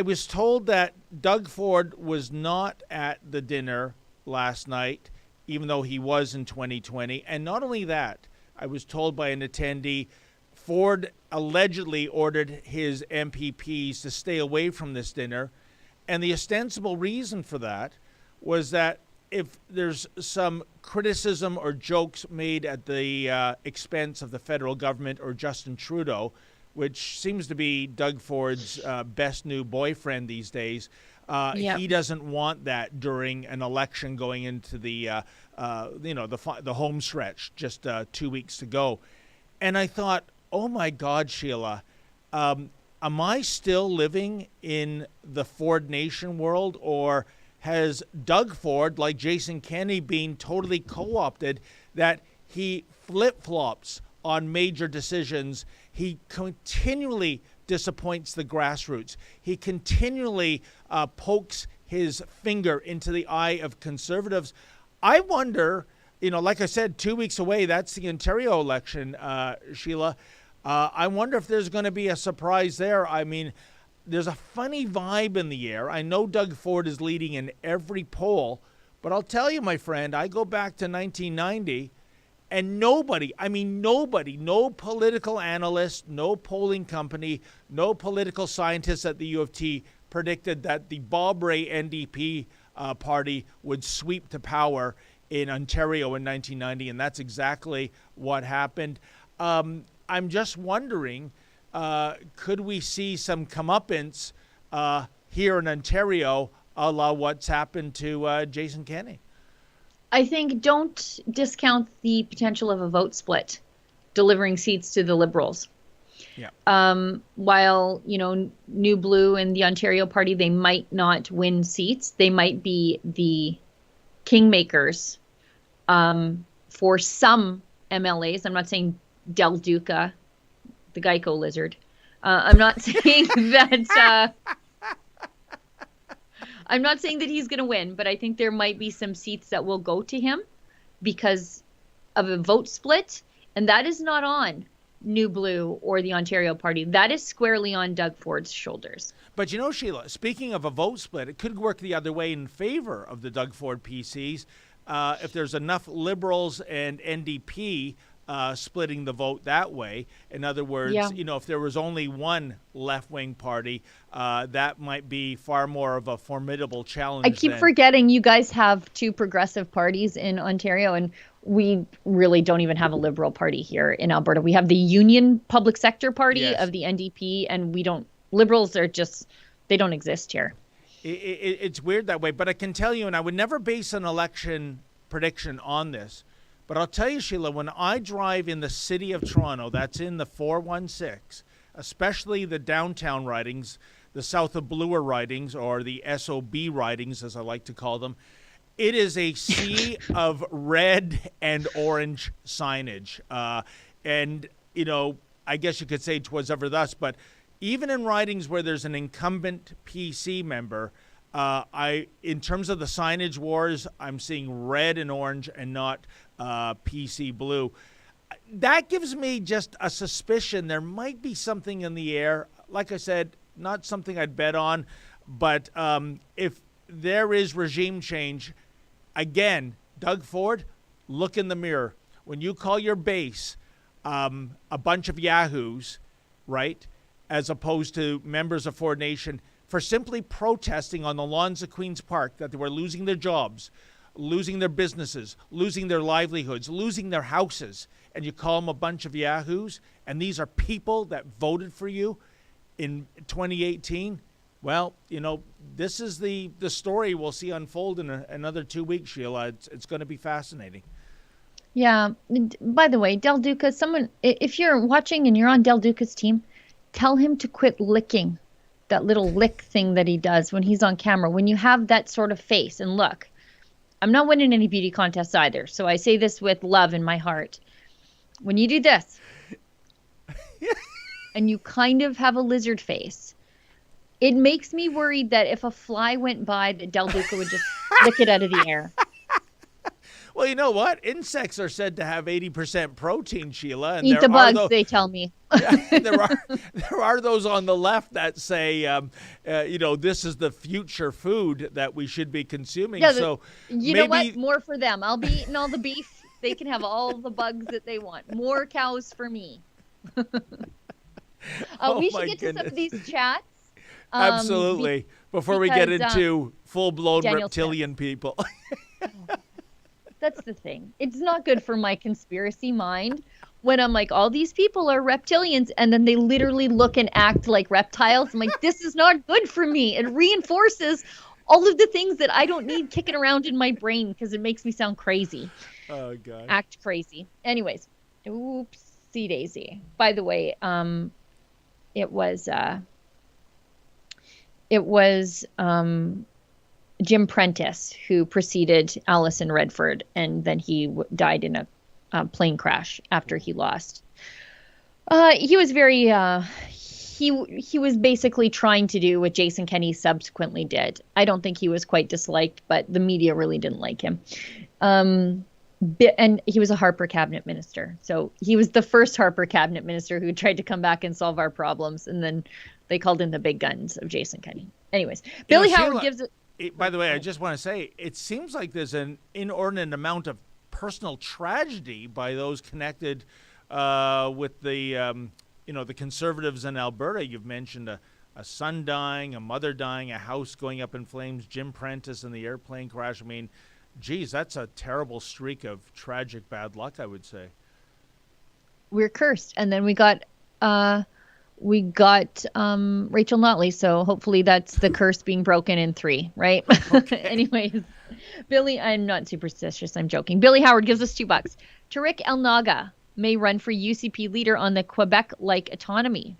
was told that Doug Ford was not at the dinner last night, even though he was in 2020. And not only that, I was told by an attendee, Ford allegedly ordered his MPPs to stay away from this dinner. And the ostensible reason for that was that if there's some criticism or jokes made at the expense of the federal government or Justin Trudeau, which seems to be Doug Ford's best new boyfriend these days, he doesn't want that during an election going into the home stretch, just 2 weeks to go. And I thought, oh my God, Sheila, am I still living in the Ford Nation world, or has Doug Ford, like Jason Kenney, been totally co-opted, that he flip-flops on major decisions? He continually disappoints the grassroots. He continually pokes his finger into the eye of conservatives. I wonder, like I said, 2 weeks away, that's the Ontario election, Sheila. I wonder if there's going to be a surprise there. I mean, there's a funny vibe in the air. I know Doug Ford is leading in every poll, but I'll tell you, my friend, I go back to 1990, and nobody, no political analyst, no polling company, no political scientist at the U of T predicted that the Bob Rae NDP party would sweep to power in Ontario in 1990, and that's exactly what happened. I'm just wondering, could we see some comeuppance here in Ontario, a la what's happened to Jason Kenney? I think don't discount the potential of a vote split, delivering seats to the Liberals. Yeah. While, New Blue and the Ontario Party, they might not win seats. They might be the kingmakers for some MLAs. I'm not saying Del Duca, the Geico lizard. I'm not saying that I'm not saying that he's going to win, but I think there might be some seats that will go to him because of a vote split, and that is not on New Blue or the Ontario Party. That is squarely on Doug Ford's shoulders. But Sheila, speaking of a vote split, it could work the other way in favor of the Doug Ford PCs if there's enough Liberals and NDP splitting the vote that way. In other words, if there was only one left-wing party, that might be far more of a formidable challenge. I keep forgetting you guys have two progressive parties in Ontario, and we really don't even have a Liberal party here in Alberta. We have the Union Public Sector Party of the NDP, and Liberals are just, they don't exist here. It's weird that way, but I can tell you, and I would never base an election prediction on this, but I'll tell you, Sheila, when I drive in the city of Toronto, that's in the 416, especially the downtown ridings, the south of Bloor ridings, or the SOB ridings, as I like to call them, it is a sea of red and orange signage. And, I guess you could say 'twas ever thus, but even in ridings where there's an incumbent PC member, in terms of the signage wars, I'm seeing red and orange and not PC blue. That gives me just a suspicion there might be something in the air. Like I said, not something I'd bet on, but if there is regime change, again, Doug Ford, look in the mirror. When you call your base a bunch of yahoos, right? as opposed to members of Ford Nation, for simply protesting on the lawns of Queen's Park that they were losing their jobs, losing their businesses, losing their livelihoods, losing their houses, and you call them a bunch of yahoos, and these are people that voted for you in 2018. Well, this is the story we'll see unfold in another 2 weeks, Sheila. It's going to be fascinating. Yeah. By the way, Del Duca, if you're watching and you're on Del Duca's team, tell him to quit licking that little lick thing that he does when he's on camera. When you have that sort of face, and look, I'm not winning any beauty contests either, so I say this with love in my heart. When you do this, and you kind of have a lizard face, it makes me worried that if a fly went by, that Del Duca would just lick it out of the air. Well, you know what? Insects are said to have 80% protein, Sheila. And eat the bugs, they tell me. There are those on the left that say, this is the future food that we should be consuming. Yeah, so know what? More for them. I'll be eating all the beef. They can have all the bugs that they want. More cows for me. We should get to some of these chats. Absolutely. Before we get into full-blown Danielle reptilian people. That's the thing. It's not good for my conspiracy mind when I'm like, all these people are reptilians, and then they literally look and act like reptiles. I'm like, this is not good for me. It reinforces all of the things that I don't need kicking around in my brain because it makes me sound crazy. Oh, God. Act crazy. Anyways, oopsie daisy. By the way, it was Jim Prentice who preceded Alison Redford, and then he died in a plane crash after he lost. He was very he was basically trying to do what Jason Kenney subsequently did. I don't think he was quite disliked, but the media really didn't like him. And he was a Harper cabinet minister. So he was the first Harper cabinet minister who tried to come back and solve our problems. And then they called in the big guns of Jason Kenney. Anyways, Billy Howard gives it. By the way, I just want to say, it seems like there's an inordinate amount of personal tragedy by those connected with the, the Conservatives in Alberta. You've mentioned a son dying, a mother dying, a house going up in flames, Jim Prentice in the airplane crash. I mean, geez, that's a terrible streak of tragic bad luck, I would say. We're cursed. And then we got Rachel Notley, so hopefully that's the curse being broken in 3, right? Okay. Anyways, Billy, I'm not superstitious, I'm joking. Billy Howard gives us $2. Tariq El Naga may run for UCP leader on the Quebec-like autonomy.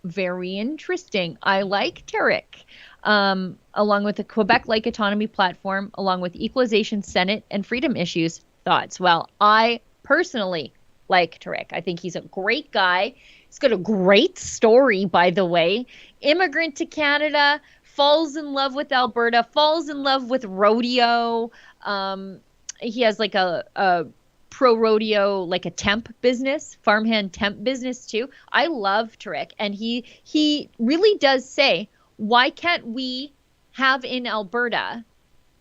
Very interesting. I like Tariq. Along with the Quebec-like autonomy platform, along with equalization, Senate, and freedom issues. Thoughts? Well, I personally like Tariq. I think he's a great guy. He's got a great story, by the way. Immigrant to Canada, falls in love with Alberta, falls in love with rodeo. He has like a pro rodeo, like a temp business, farmhand temp business too. I love Tariq. And he really does say, why can't we have in Alberta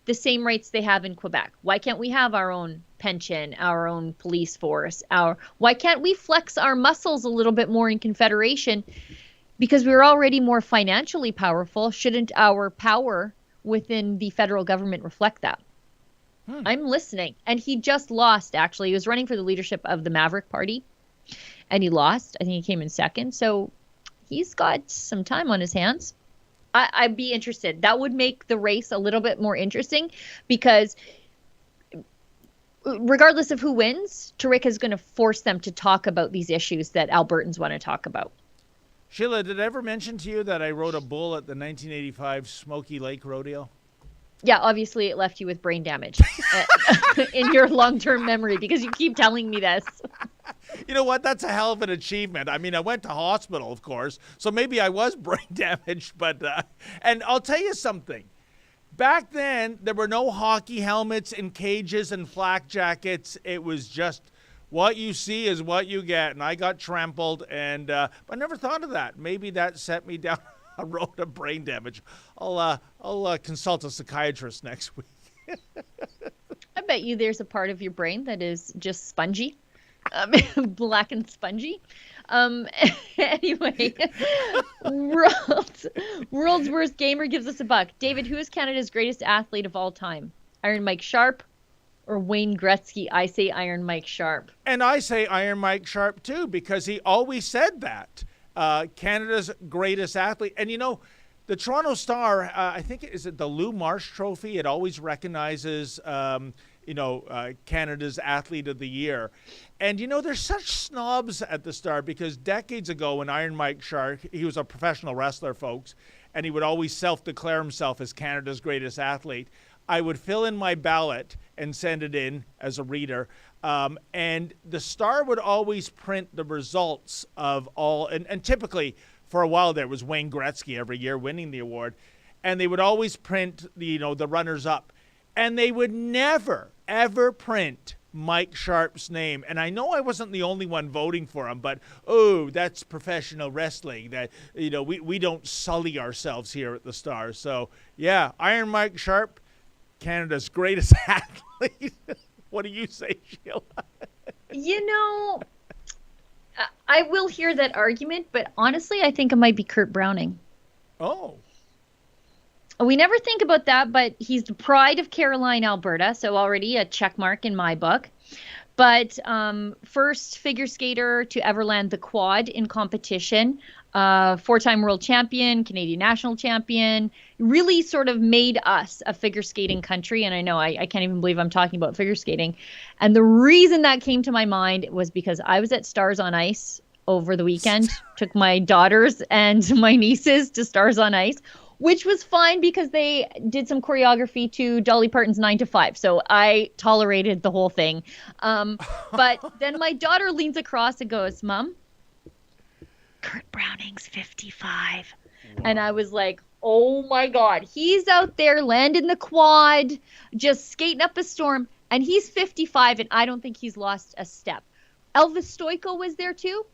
the same rights they have in Quebec? Why can't we have our own pension, our own police force? Why can't we flex our muscles a little bit more in Confederation? Because we're already more financially powerful. Shouldn't our power within the federal government reflect that? I'm listening. And he just lost, actually. He was running for the leadership of the Maverick Party, and he lost. I think he came in second. So he's got some time on his hands. I'd be interested. That would make the race a little bit more interesting, because regardless of who wins, Tariq is going to force them to talk about these issues that Albertans want to talk about. Sheila, did I ever mention to you that I rode a bull at the 1985 Smoky Lake Rodeo? Yeah, obviously it left you with brain damage in your long-term memory, because you keep telling me this. You know what? That's a hell of an achievement. I mean, I went to hospital, of course, so maybe I was brain damaged. But and I'll tell you something. Back then, there were no hockey helmets and cages and flak jackets. It was just what you see is what you get. And I got trampled, and I never thought of that. Maybe that set me down a road of brain damage. I'll consult a psychiatrist next week. I bet you there's a part of your brain that is just spongy. Black and spongy. Anyway, world's worst gamer gives us a buck. David, who is Canada's greatest athlete of all time? Iron Mike Sharp or Wayne Gretzky? I say Iron Mike Sharp. And I say Iron Mike Sharp too, because he always said that. Canada's greatest athlete. And the Toronto Star, I think, is it the Lou Marsh Trophy? It always recognizes, Canada's Athlete of the Year. And, there's such snobs at the Star, because decades ago when Iron Mike Sharp, he was a professional wrestler, folks, and he would always self-declare himself as Canada's greatest athlete. I would fill in my ballot and send it in as a reader. And the Star would always print the results of all, and typically for a while there was Wayne Gretzky every year winning the award. And they would always print the runners up. And they would never, ever print Mike Sharp's name. And I know I wasn't the only one voting for him, but, that's professional wrestling. That, we don't sully ourselves here at the Star. So, yeah, Iron Mike Sharp, Canada's greatest athlete. What do you say, Sheila? I will hear that argument, but honestly, I think it might be Kurt Browning. Oh. We never think about that, but he's the pride of Caroline, Alberta, so already a check mark in my book. But first figure skater to ever land the quad in competition, four-time world champion, Canadian national champion, really sort of made us a figure skating country. And I know I can't even believe I'm talking about figure skating. And the reason that came to my mind was because I was at Stars on Ice over the weekend, took my daughters and my nieces to Stars on Ice, which was fine because they did some choreography to Dolly Parton's 9 to 5. So I tolerated the whole thing. But then my daughter leans across and goes, Mom, Kurt Browning's 55. Wow. And I was like, oh my God, he's out there landing the quad, just skating up a storm. And he's 55 and I don't think he's lost a step. Elvis Stoico was there too.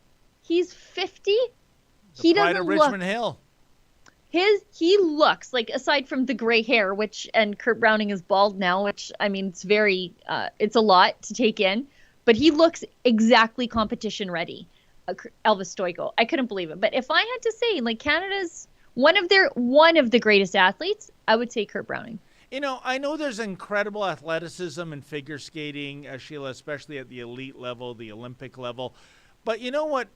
He's 50. He doesn't look. Richmond Hill. He looks like, aside from the gray hair, and Kurt Browning is bald now, which, I mean, it's it's a lot to take in, but he looks exactly competition ready. Elvis Stoico. I couldn't believe it. But if I had to say, like, Canada's one of the greatest athletes, I would say Kurt Browning. I know there's incredible athleticism in figure skating, Sheila, especially at the elite level, the Olympic level. But you know what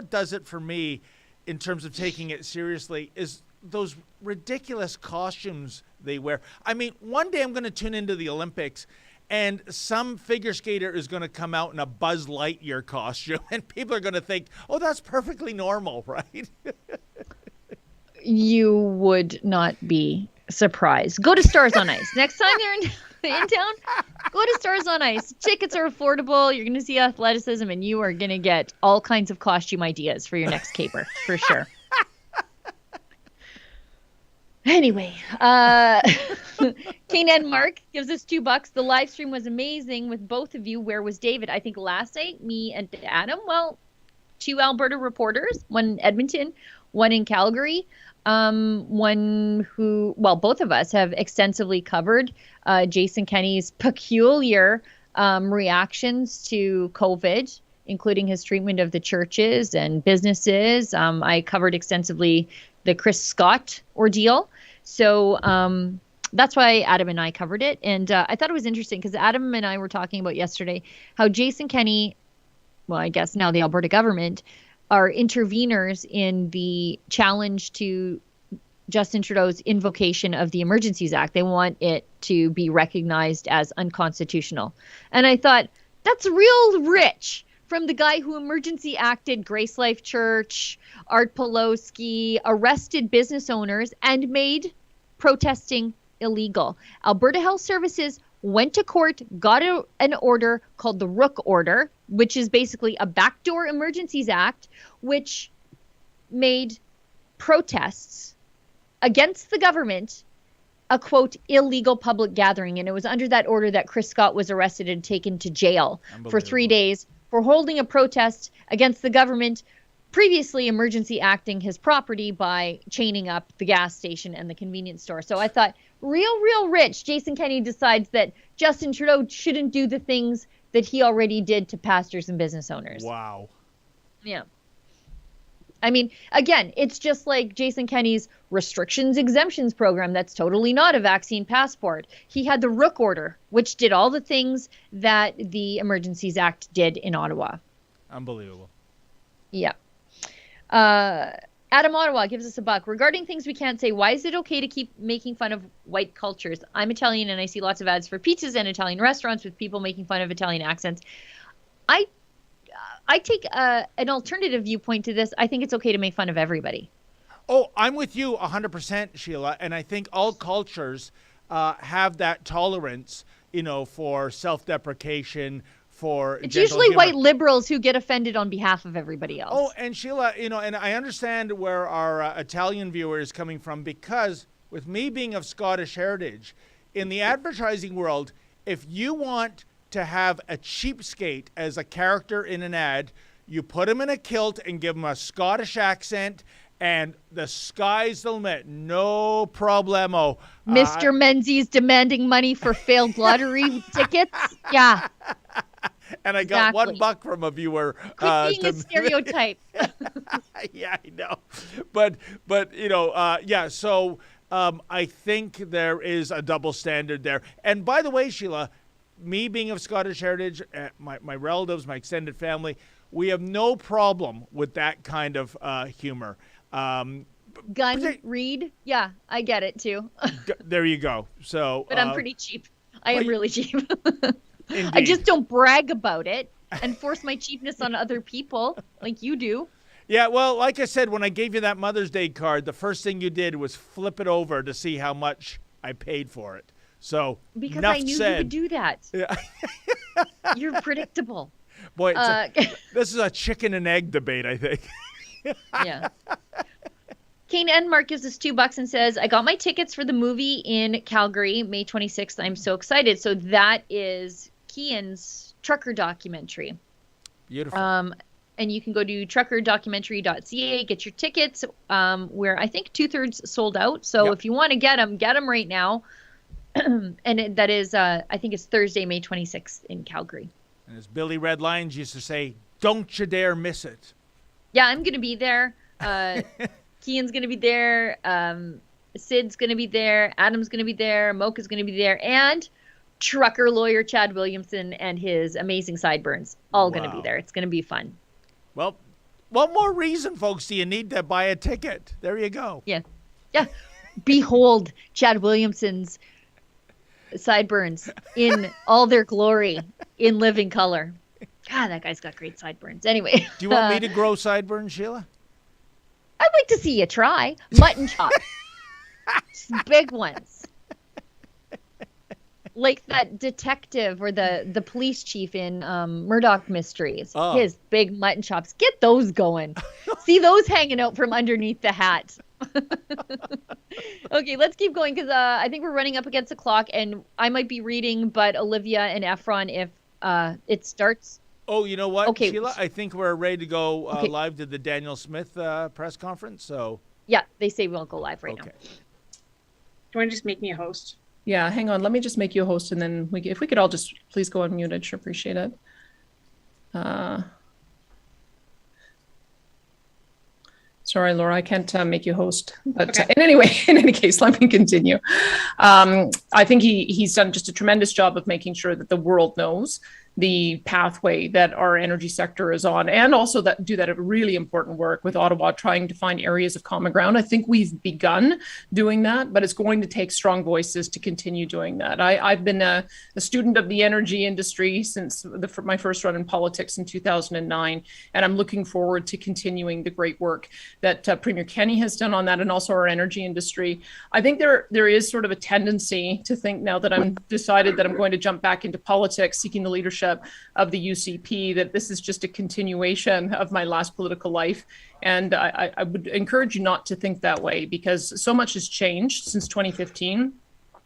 does it for me in terms of taking it seriously is those ridiculous costumes they wear. I mean, one day I'm going to tune into the Olympics and some figure skater is going to come out in a Buzz Lightyear costume and people are going to think, oh, that's perfectly normal, right? You would not be surprised. Go to Stars on Ice. Next time you're in town, go to Stars on Ice. Tickets are affordable. You're going to see athleticism, and you are going to get all kinds of costume ideas for your next caper, for sure. Anyway, K-Nen Mark gives us $2. The live stream was amazing with both of you. Where was David? I think last night, me and Adam. Well, 2 Alberta reporters, one in Edmonton, one in Calgary. Both of us have extensively covered Jason Kenney's peculiar reactions to COVID, including his treatment of the churches and businesses. I covered extensively the Chris Scott ordeal. So that's why Adam and I covered it. And I thought it was interesting because Adam and I were talking about yesterday how Jason Kenney, well, I guess now the Alberta government, are interveners in the challenge to Justin Trudeau's invocation of the Emegencies Act. They want it to be recognized as unconstitutional. And I thought, that's real rich from the guy who emergency acted Grace Life Church, Art Pawlowski, arrested business owners, and made protesting illegal. Alberta Health Services went to court, got an order called the Rook Order, which is basically a backdoor Emergencies Act, which made protests against the government a, quote, illegal public gathering. And it was under that order that Chris Scott was arrested and taken to jail for 3 days for holding a protest against the government, previously emergency acting his property by chaining up the gas station and the convenience store. So I thought, real rich, Jason Kenney decides that Justin Trudeau shouldn't do the things that he already did to pastors and business owners. Wow. Yeah. I mean, again, it's just like Jason Kenney's restrictions exemptions program. That's totally not a vaccine passport. He had the Rook Order, which did all the things that the Emergencies Act did in Ottawa. Unbelievable. Yeah. Adam Ottawa gives us $1. Regarding things we can't say, why is it okay to keep making fun of white cultures? I'm Italian and I see lots of ads for pizzas and Italian restaurants with people making fun of Italian accents. I take an alternative viewpoint to this. I think it's okay to make fun of everybody. Oh, I'm with you 100%, Sheila. And I think all cultures have that tolerance, for self-deprecation, for it's gentle usually humor. white liberals who get offended on behalf of everybody else. Oh, and Sheila, and I understand where our Italian viewer is coming from, because with me being of Scottish heritage, in the advertising world, if you want to have a cheapskate as a character in an ad, you put him in a kilt and give him a Scottish accent, and the sky's the limit. No problemo. Mr. Menzies demanding money for failed lottery tickets. Yeah. And I got $1 from a viewer. Quit being a stereotype. Yeah, I know. But yeah, so I think there is a double standard there. And by the way, Sheila, me being of Scottish heritage, my relatives, my extended family, we have no problem with that kind of humor. Read? Yeah, I get it too. There you go. So, but I'm pretty cheap. I am really cheap. Indeed. I just don't brag about it and force my cheapness on other people like you do. Yeah, well, like I said, when I gave you that Mother's Day card, the first thing you did was flip it over to see how much I paid for it. So, because I knew you would do that. Yeah. You're predictable. Boy, this is a chicken and egg debate, I think. Yeah. Kane Enmark gives us $2 and says, I got my tickets for the movie in Calgary, May 26th. I'm so excited. So that is Kian's trucker documentary. Beautiful. And you can go to truckerdocumentary.ca, get your tickets, where I think 2/3 sold out. So if you want to get them right now. And that is, I think it's Thursday, May 26th in Calgary. And as Billy Red Lions used to say, don't you dare miss it. Yeah, I'm going to be there. Kian's going to be there. Sid's going to be there. Adam's going to be there. Mocha's going to be there. And trucker lawyer Chad Williamson and his amazing sideburns all going to be there. It's going to be fun. Well, what more reason, folks, do you need to buy a ticket? There you go. Yeah. Yeah. Behold Chad Williamson's sideburns in all their glory, in living color. God, that guy's got great sideburns. Anyway. Do you want me to grow sideburns, Sheila? I'd like to see you try. Mutton chops. Big ones. Like that detective or the police chief in Murdoch Mysteries. Oh. His big mutton chops. Get those going. See those hanging out from underneath the hat. Okay, let's keep going because I think we're running up against the clock and I might be reading, but Olivia and Efron, if it starts. Oh, you know what, okay. Sheila? I think we're ready to go live to the Danielle Smith press conference. So yeah, they say we won't go live right now. Do you want to just make me a host? Yeah, hang on. Let me just make you a host, and then if we could all just please go unmute, I'd sure appreciate it. Sorry, Laura, I can't make you host. But in any case, let me continue. I think he's done just a tremendous job of making sure that the world knows the pathway that our energy sector is on, and also that really important work with Ottawa, trying to find areas of common ground. I think we've begun doing that, but it's going to take strong voices to continue doing that. I've been a student of the energy industry since my first run in politics in 2009, and I'm looking forward to continuing the great work that Premier Kenney has done on that, and also our energy industry. I think there is sort of a tendency to think, now that I'm decided that I'm going to jump back into politics, seeking the leadership of the UCP, that this is just a continuation of my last political life. And I would encourage you not to think that way, because so much has changed since 2015.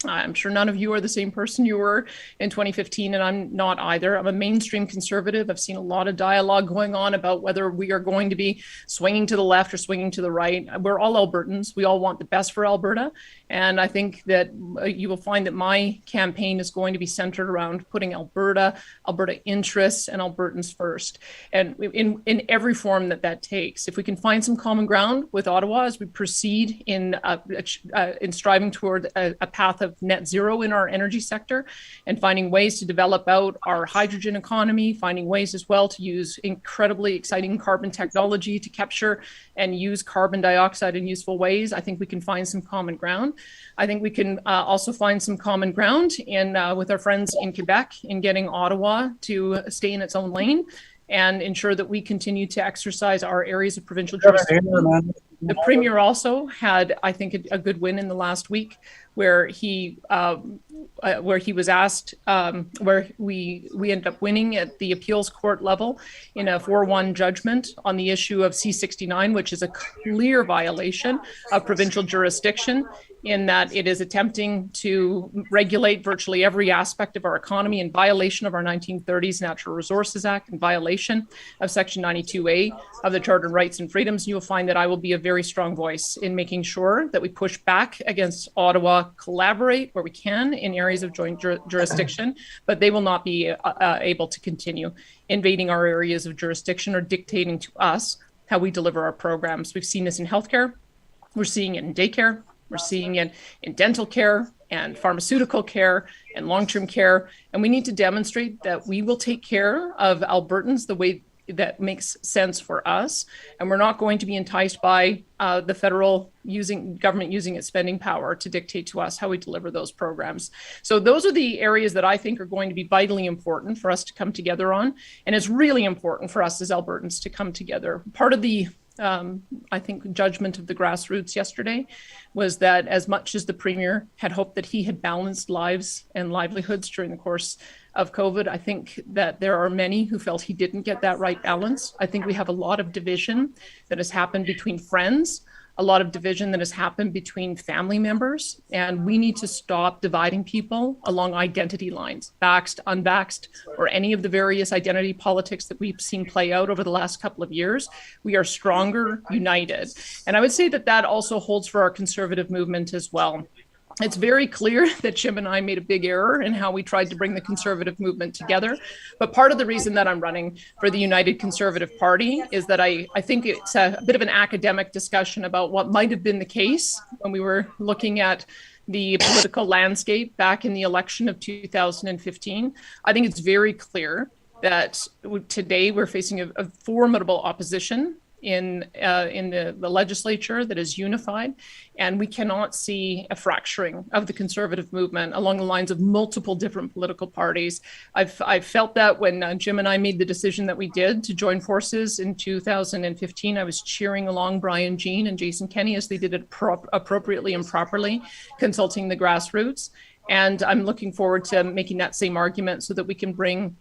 I'm sure none of you are the same person you were in 2015, and I'm not either. I'm a mainstream conservative. I've seen a lot of dialogue going on about whether we are going to be swinging to the left or swinging to the right. We're all Albertans. We all want the best for Alberta. And I think that you will find that my campaign is going to be centered around putting Alberta interests, and Albertans first. And in every form that takes. If we can find some common ground with Ottawa as we proceed in striving toward a path of net zero in our energy sector, and finding ways to develop out our hydrogen economy, finding ways as well to use incredibly exciting carbon technology to capture and use carbon dioxide in useful ways, I think we can find some common ground. I think we can also find some common ground with our friends in Quebec in getting Ottawa to stay in its own lane and ensure that we continue to exercise our areas of provincial jurisdiction. The Premier also had, I think, a good win in the last week, where he was asked, where we ended up winning at the appeals court level in a 4-1 judgment on the issue of C-69, which is a clear violation of provincial jurisdiction, in that it is attempting to regulate virtually every aspect of our economy in violation of our 1930s Natural Resources Act, in violation of Section 92A of the Charter of Rights and Freedoms. And you'll find that I will be a very strong voice in making sure that we push back against Ottawa, collaborate where we can in areas of joint jurisdiction, but they will not be able to continue invading our areas of jurisdiction or dictating to us how we deliver our programs. We've seen this in healthcare, we're seeing it in daycare, we're seeing it in dental care and pharmaceutical care and long-term care. And we need to demonstrate that we will take care of Albertans the way that makes sense for us. And we're not going to be enticed by the federal government using its spending power to dictate to us how we deliver those programs. So those are the areas that I think are going to be vitally important for us to come together on. And it's really important for us as Albertans to come together. Part of the I think judgment of the grassroots yesterday was that as much as the Premier had hoped that he had balanced lives and livelihoods during the course of COVID, I think that there are many who felt he didn't get that right balance. I think we have a lot of division that has happened between friends, a lot of division that has happened between family members, and we need to stop dividing people along identity lines, vaxxed, unvaxxed, or any of the various identity politics that we've seen play out over the last couple of years. We are stronger, united. And I would say that that also holds for our Conservative movement as well. It's very clear that Jim and I made a big error in how we tried to bring the Conservative movement together. But part of the reason that I'm running for the United Conservative Party is that I think it's a bit of an academic discussion about what might have been the case when we were looking at the political landscape back in the election of 2015. I think it's very clear that today we're facing a formidable opposition in the legislature that is unified, and we cannot see a fracturing of the Conservative movement along the lines of multiple different political parties. I've felt that when Jim and I made the decision that we did to join forces in 2015, I was cheering along Brian Jean and Jason Kenney as they did it appropriately and properly, consulting the grassroots. And I'm looking forward to making that same argument so that we can bring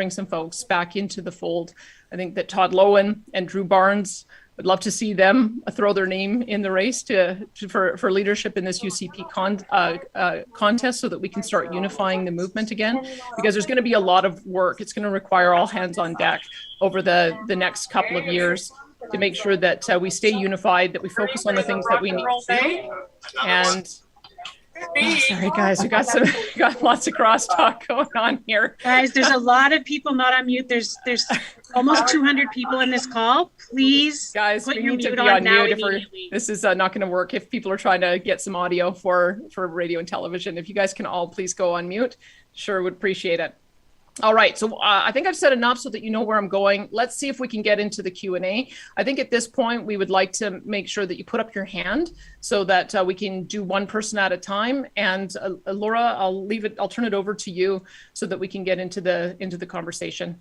some folks back into the fold. I think that Todd Lowen and Drew Barnes, would love to see them throw their name in the race for leadership in this UCP contest, so that we can start unifying the movement again, because there's going to be a lot of work. It's going to require all hands on deck over the next couple of years to make sure that we stay unified, that we focus on the things that we need to do. And sorry, guys, we got lots of crosstalk going on here. Guys, there's a lot of people not on mute. There's almost 200 people in this call. Please, guys, put we your need to mute be on on now mute. immediately. This is not going to work if people are trying to get some audio for radio and television. If you guys can all please go on mute, sure would appreciate it. All right, so I think I've said enough so that you know where I'm going. Let's see if we can get into the Q&A. I think at this point, we would like to make sure that you put up your hand so that we can do one person at a time. And Laura, I'll turn it over to you so that we can get into the conversation.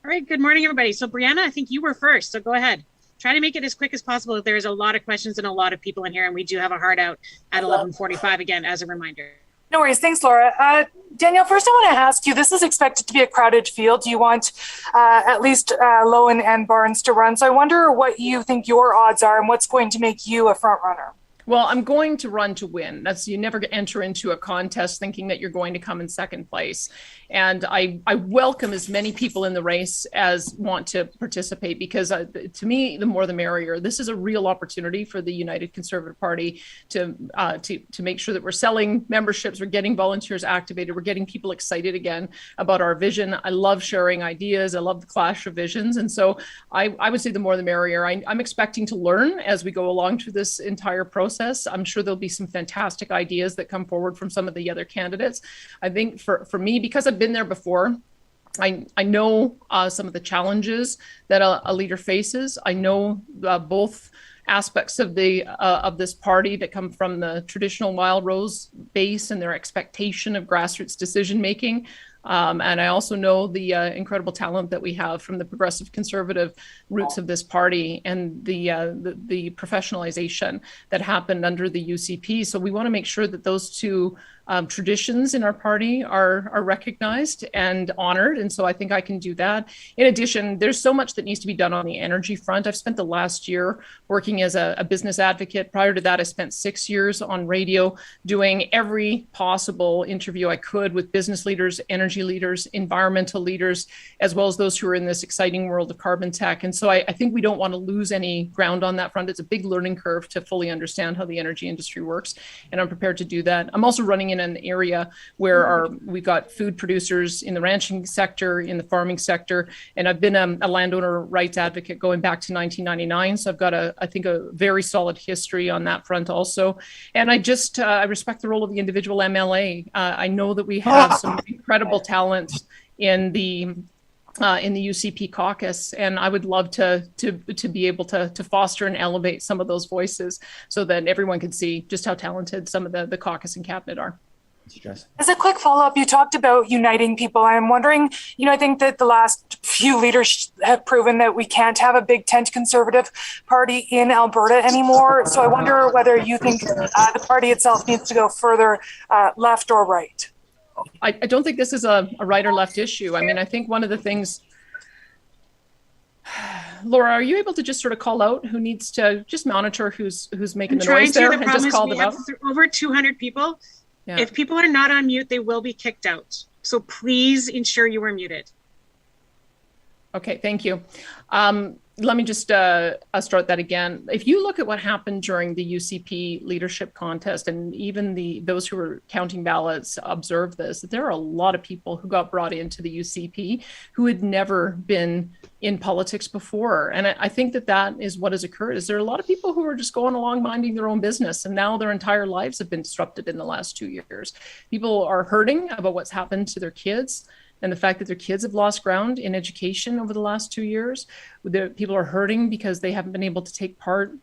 All right, good morning, everybody. So Brianna, I think you were first, so go ahead. Try to make it as quick as possible. There's a lot of questions and a lot of people in here, and we do have a hard out at 11:45 again, as a reminder. No worries. Thanks, Laura. Danielle, first I want to ask you, this is expected to be a crowded field. You want at least Lowen and Barnes to run. So I wonder what you think your odds are and what's going to make you a front runner. Well, I'm going to run to win. You never enter into a contest thinking that you're going to come in second place. And I welcome as many people in the race as want to participate, because to me, the more the merrier. This is a real opportunity for the United Conservative Party to make sure that we're selling memberships, we're getting volunteers activated, we're getting people excited again about our vision. I love sharing ideas. I love the clash of visions. And so I would say the more the merrier. I'm expecting to learn as we go along through this entire process. I'm sure there'll be some fantastic ideas that come forward from some of the other candidates. I think for me, because I've been there before, I know some of the challenges that a leader faces. I know both aspects of this party that come from the traditional Wild Rose base and their expectation of grassroots decision making. And I also know the incredible talent that we have from the progressive conservative roots of this party, and the professionalization that happened under the UCP. So we want to make sure that those two traditions in our party are recognized and honored. And so I think I can do that. In addition, there's so much that needs to be done on the energy front. I've spent the last year working as a business advocate. Prior to that, I spent 6 years on radio doing every possible interview I could with business leaders, energy leaders, environmental leaders, as well as those who are in this exciting world of carbon tech. And so I think we don't want to lose any ground on that front. It's a big learning curve to fully understand how the energy industry works, and I'm prepared to do that. I'm also running in an area where we've got food producers in the ranching sector, in the farming sector, and I've been a landowner rights advocate going back to 1999. So I've got I think a very solid history on that front also. And I respect the role of the individual MLA. I know that we have some incredible talent in the UCP caucus, and I would love to be able to foster and elevate some of those voices so that everyone can see just how talented some of the caucus and cabinet are. As a quick follow-up, you talked about uniting people. I'm wondering, I think that the last few leaders have proven that we can't have a big tent conservative party in Alberta anymore. So I wonder whether you think the party itself needs to go further left or right. I don't think this is a right or left issue. I mean, I think one of the things, Laura, are you able to just sort of call out who needs to just monitor who's making the noise there and just call them out? Over 200 people. Yeah. If people are not on mute, they will be kicked out. So please ensure you are muted. Okay, thank you. Let me just start that again. If you look at what happened during the UCP leadership contest, and even those who were counting ballots observed this, that there are a lot of people who got brought into the UCP who had never been in politics before. And I think that is what has occurred, is there are a lot of people who are just going along minding their own business, and now their entire lives have been disrupted in the last 2 years. People are hurting about what's happened to their kids, and the fact that their kids have lost ground in education over the last 2 years. People are hurting because they haven't been able to take part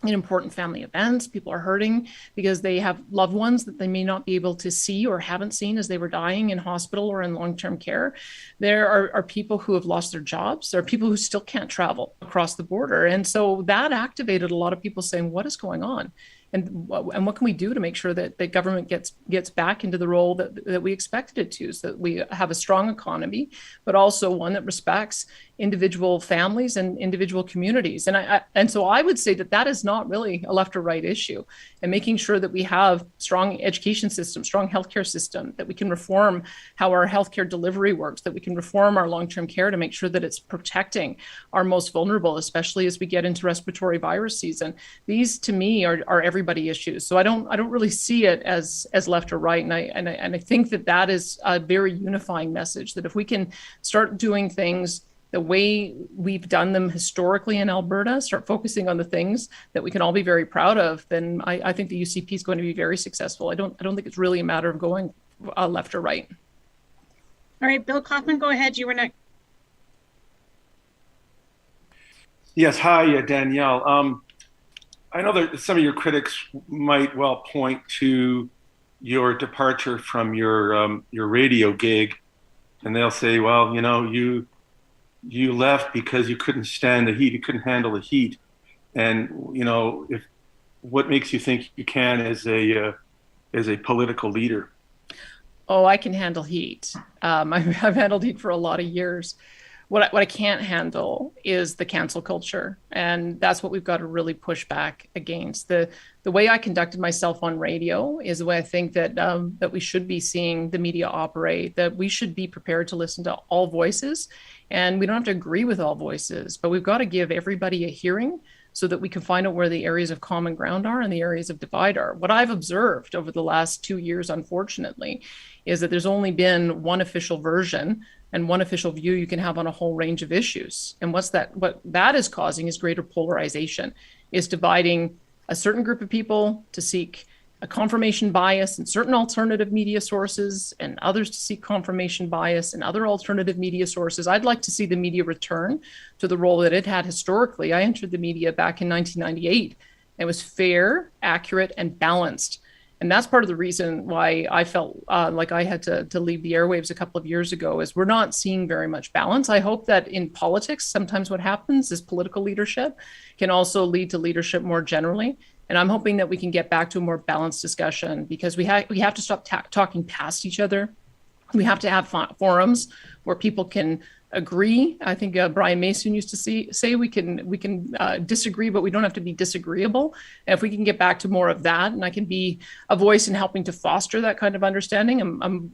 in important family events. People are hurting because they have loved ones that they may not be able to see or haven't seen as they were dying in hospital or in long-term care. There are people who have lost their jobs. There are people who still can't travel across the border. And so that activated a lot of people saying, what is going on? And what can we do to make sure that the government gets back into the role that we expected it to, so that we have a strong economy, but also one that respects individual families and individual communities. And so I would say that is not really a left or right issue, and making sure that we have strong education system, strong healthcare system, that we can reform how our healthcare delivery works, that we can reform our long-term care to make sure that it's protecting our most vulnerable, especially as we get into respiratory virus season. These, to me, are everybody issues. So I don't really see it as left or right. And I think that is a very unifying message, that if we can start doing things the way we've done them historically in Alberta, start focusing on the things that we can all be very proud of, then I think the UCP is going to be very successful. I don't think it's really a matter of going left or right. All right, Bill Kaufman, go ahead. You were next. Yes, hi, Danielle. I know that some of your critics might well point to your departure from your radio gig, and they'll say, well, you left because you couldn't stand the heat, you couldn't handle the heat, and if what makes you think you can as a political leader? Oh, I can handle heat. I've handled heat for a lot of years. What I can't handle is the cancel culture. And that's what we've got to really push back against. The way I conducted myself on radio is the way I think that that we should be seeing the media operate, that we should be prepared to listen to all voices. And we don't have to agree with all voices, but we've got to give everybody a hearing so that we can find out where the areas of common ground are and the areas of divide are. What I've observed over the last 2 years, unfortunately, is that there's only been one official version and one official view you can have on a whole range of issues. And what that is causing is greater polarization, is dividing a certain group of people to seek a confirmation bias in certain alternative media sources and others to seek confirmation bias in other alternative media sources. I'd like to see the media return to the role that it had historically. I entered the media back in 1998. It was fair, accurate, and balanced. And that's part of the reason why I felt like I had to leave the airwaves a couple of years ago, is we're not seeing very much balance. I hope that in politics, sometimes what happens is political leadership can also lead to leadership more generally. And I'm hoping that we can get back to a more balanced discussion, because we have to stop talking past each other. We have to have forums where people can agree. I think Brian Mason used to say we can disagree, but we don't have to be disagreeable. And if we can get back to more of that, and I can be a voice in helping to foster that kind of understanding,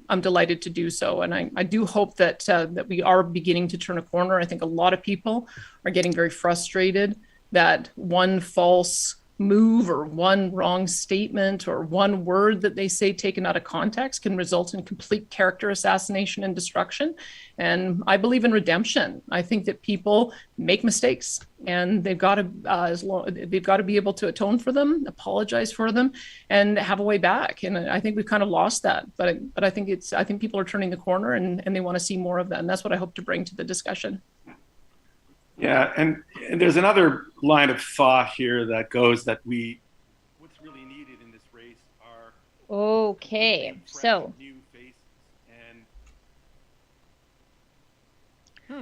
I'm delighted to do so. And I do hope that that we are beginning to turn a corner. I think a lot of people are getting very frustrated that one false move or one wrong statement or one word that they say taken out of context can result in complete character assassination and destruction. And I believe in redemption. I think that people make mistakes and they've got to be able to atone for them, apologize for them, and have a way back. And I think we've kind of lost that. But I think people are turning the corner and they want to see more of that. And that's what I hope to bring to the discussion. Yeah, and there's another line of thought here that goes that what's really needed in this race are okay. So new faces.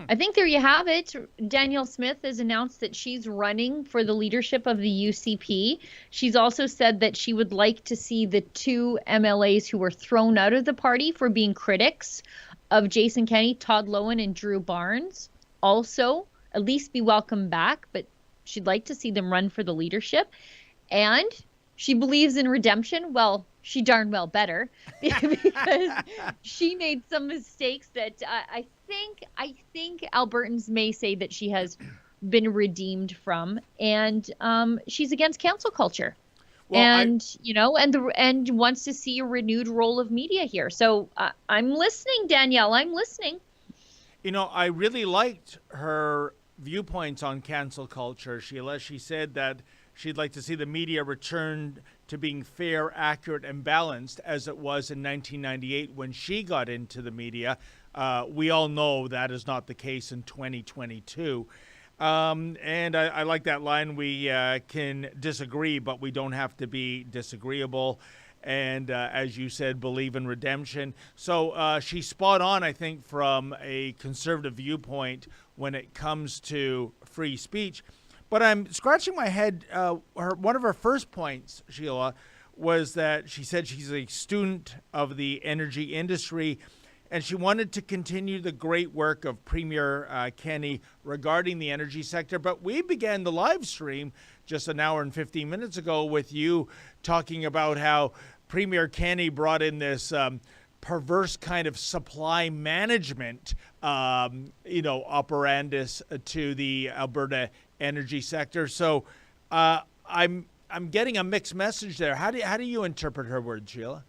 I think there you have it. Danielle Smith has announced that she's running for the leadership of the UCP. She's also said that she would like to see the two MLAs who were thrown out of the party for being critics of Jason Kenney, Todd Loewen, and Drew Barnes, also at least be welcomed back, but she'd like to see them run for the leadership. And she believes in redemption. Well, she darn well better, because she made some mistakes that I think Albertans may say that she has been redeemed from. And she's against cancel culture. Well, and wants to see a renewed role of media here. So I'm listening, Danielle. I'm listening. You know, I really liked her viewpoints on cancel culture, Sheila. She said that she'd like to see the media return to being fair, accurate, and balanced as it was in 1998 when she got into the media. We all know that is not the case in 2022. And I like that line, we can disagree, but we don't have to be disagreeable. And as you said, believe in redemption. So she's spot on, I think, from a conservative viewpoint when it comes to free speech. But I'm scratching my head. One of her first points, Sheila, was that she said she's a student of the energy industry, and she wanted to continue the great work of Premier Kenney regarding the energy sector. But we began the live stream just an hour and 15 minutes ago with you talking about how Premier Kenney brought in this perverse kind of supply management, operandus to the Alberta energy sector. So I'm getting a mixed message there. How do you interpret her words, Sheila?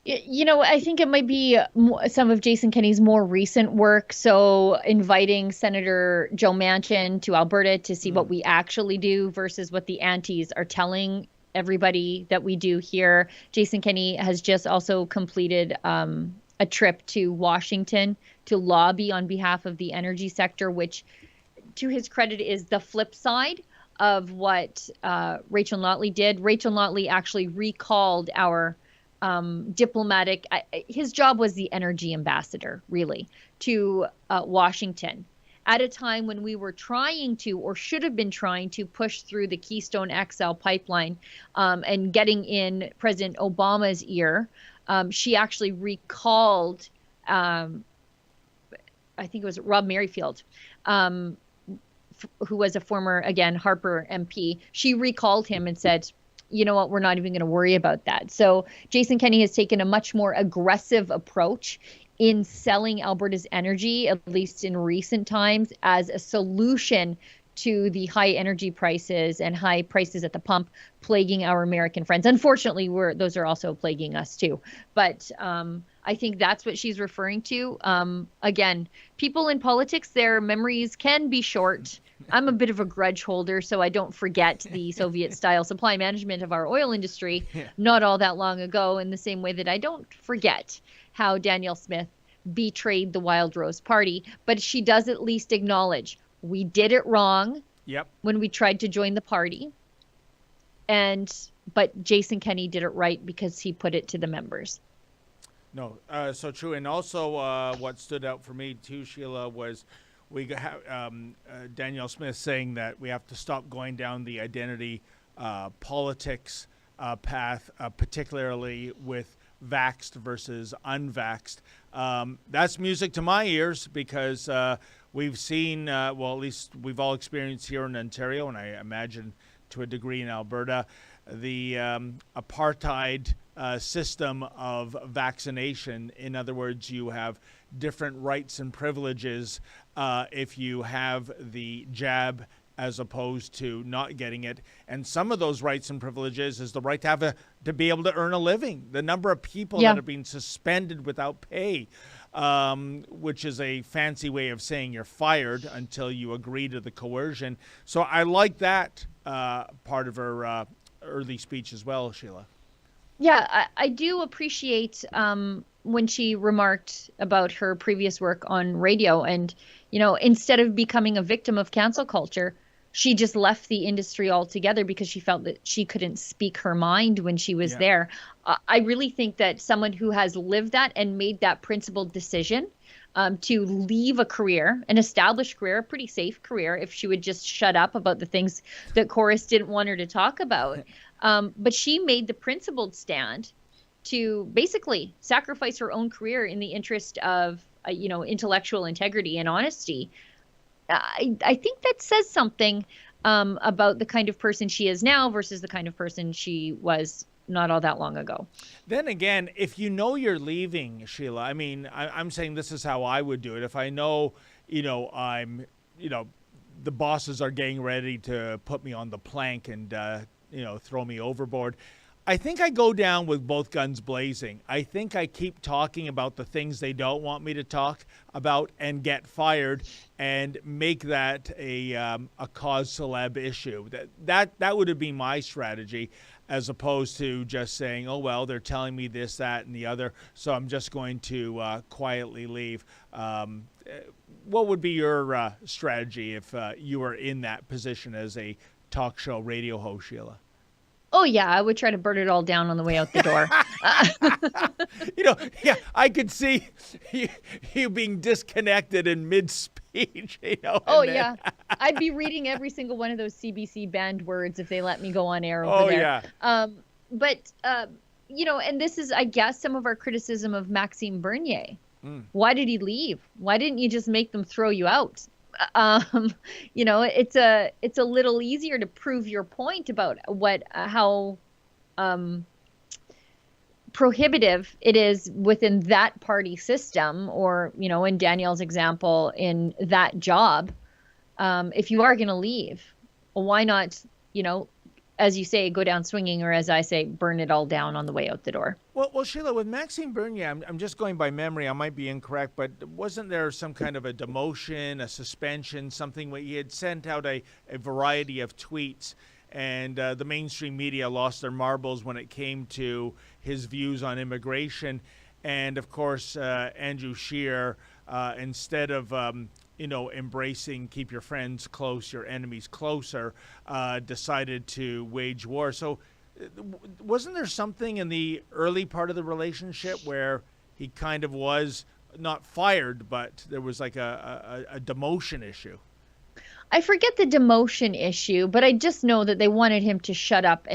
You know, I think it might be some of Jason Kenney's more recent work. So inviting Senator Joe Manchin to Alberta to see what we actually do versus what the antis are telling everybody that we do here. Jason Kenney has just also completed a trip to Washington to lobby on behalf of the energy sector, which to his credit is the flip side of what Rachel Notley did. Rachel Notley actually recalled our diplomatic, his job was the energy ambassador, really, to Washington at a time when we were trying to, or should have been trying to, push through the Keystone XL pipeline and getting in President Obama's ear. She actually recalled I think it was Rob Merrifield, who was a former, again, Harper MP. She recalled him and said, you know what, we're not even going to worry about that. So Jason Kenney has taken a much more aggressive approach in selling Alberta's energy, at least in recent times, as a solution to the high energy prices and high prices at the pump plaguing our American friends. Unfortunately, those are also plaguing us too. But I think that's what she's referring to. Again, people in politics, their memories can be short. I'm a bit of a grudge holder, so I don't forget the Soviet-style supply management of our oil industry not all that long ago, in the same way that I don't forget how Danielle Smith betrayed the Wild Rose Party. But she does at least acknowledge we did it wrong when we tried to join the party. But Jason Kenney did it right because he put it to the members. No, so true. And also what stood out for me too, Sheila, was we have Danielle Smith saying that we have to stop going down the identity politics path, particularly with vaxxed versus unvaxxed. That's music to my ears because we've seen, well, at least we've all experienced here in Ontario, and I imagine to a degree in Alberta, the apartheid system of vaccination. In other words, you have different rights and privileges if you have the jab as opposed to not getting it. And some of those rights and privileges is the right to be able to earn a living. The number of people that have been suspended without pay, which is a fancy way of saying you're fired until you agree to the coercion. So I like that part of her early speech as well, Sheila. Yeah, I do appreciate when she remarked about her previous work on radio. And, you know, instead of becoming a victim of cancel culture, she just left the industry altogether because she felt that she couldn't speak her mind when she was there. I really think that someone who has lived that and made that principled decision to leave a career, an established career, a pretty safe career, if she would just shut up about the things that Chorus didn't want her to talk about. But she made the principled stand to basically sacrifice her own career in the interest of, intellectual integrity and honesty. I think that says something about the kind of person she is now versus the kind of person she was not all that long ago. Then again, if you know you're leaving, Sheila, I mean, I'm saying this is how I would do it. If I know, I'm, the bosses are getting ready to put me on the plank and, throw me overboard, I think I go down with both guns blazing. I think I keep talking about the things they don't want me to talk about and get fired and make that a cause celeb issue. That would have been my strategy, as opposed to just saying, oh, well, they're telling me this, that, and the other, so I'm just going to quietly leave. What would be your strategy if you were in that position as a talk show radio host, Sheila? Oh, yeah, I would try to burn it all down on the way out the door. I could see you being disconnected in mid-speech. Yeah. I'd be reading every single one of those CBC banned words if they let me go on air over there. Yeah. And this is, I guess, some of our criticism of Maxime Bernier. Why did he leave? Why didn't you just make them throw you out? It's a little easier to prove your point about how prohibitive it is within that party system, or, in Danielle's example, in that job. If you are going to leave, well, why not, as you say, go down swinging, or as I say, burn it all down on the way out the door? Well, Sheila, with Maxime Bernier, I'm just going by memory. I might be incorrect, but wasn't there some kind of a demotion, a suspension, something where he had sent out a variety of tweets, and the mainstream media lost their marbles when it came to his views on immigration. And, of course, Andrew Scheer, instead of embracing keep your friends close, your enemies closer, decided to wage war. So wasn't there something in the early part of the relationship where he kind of was not fired, but there was like a demotion issue? I forget the demotion issue, but I just know that they wanted him to shut up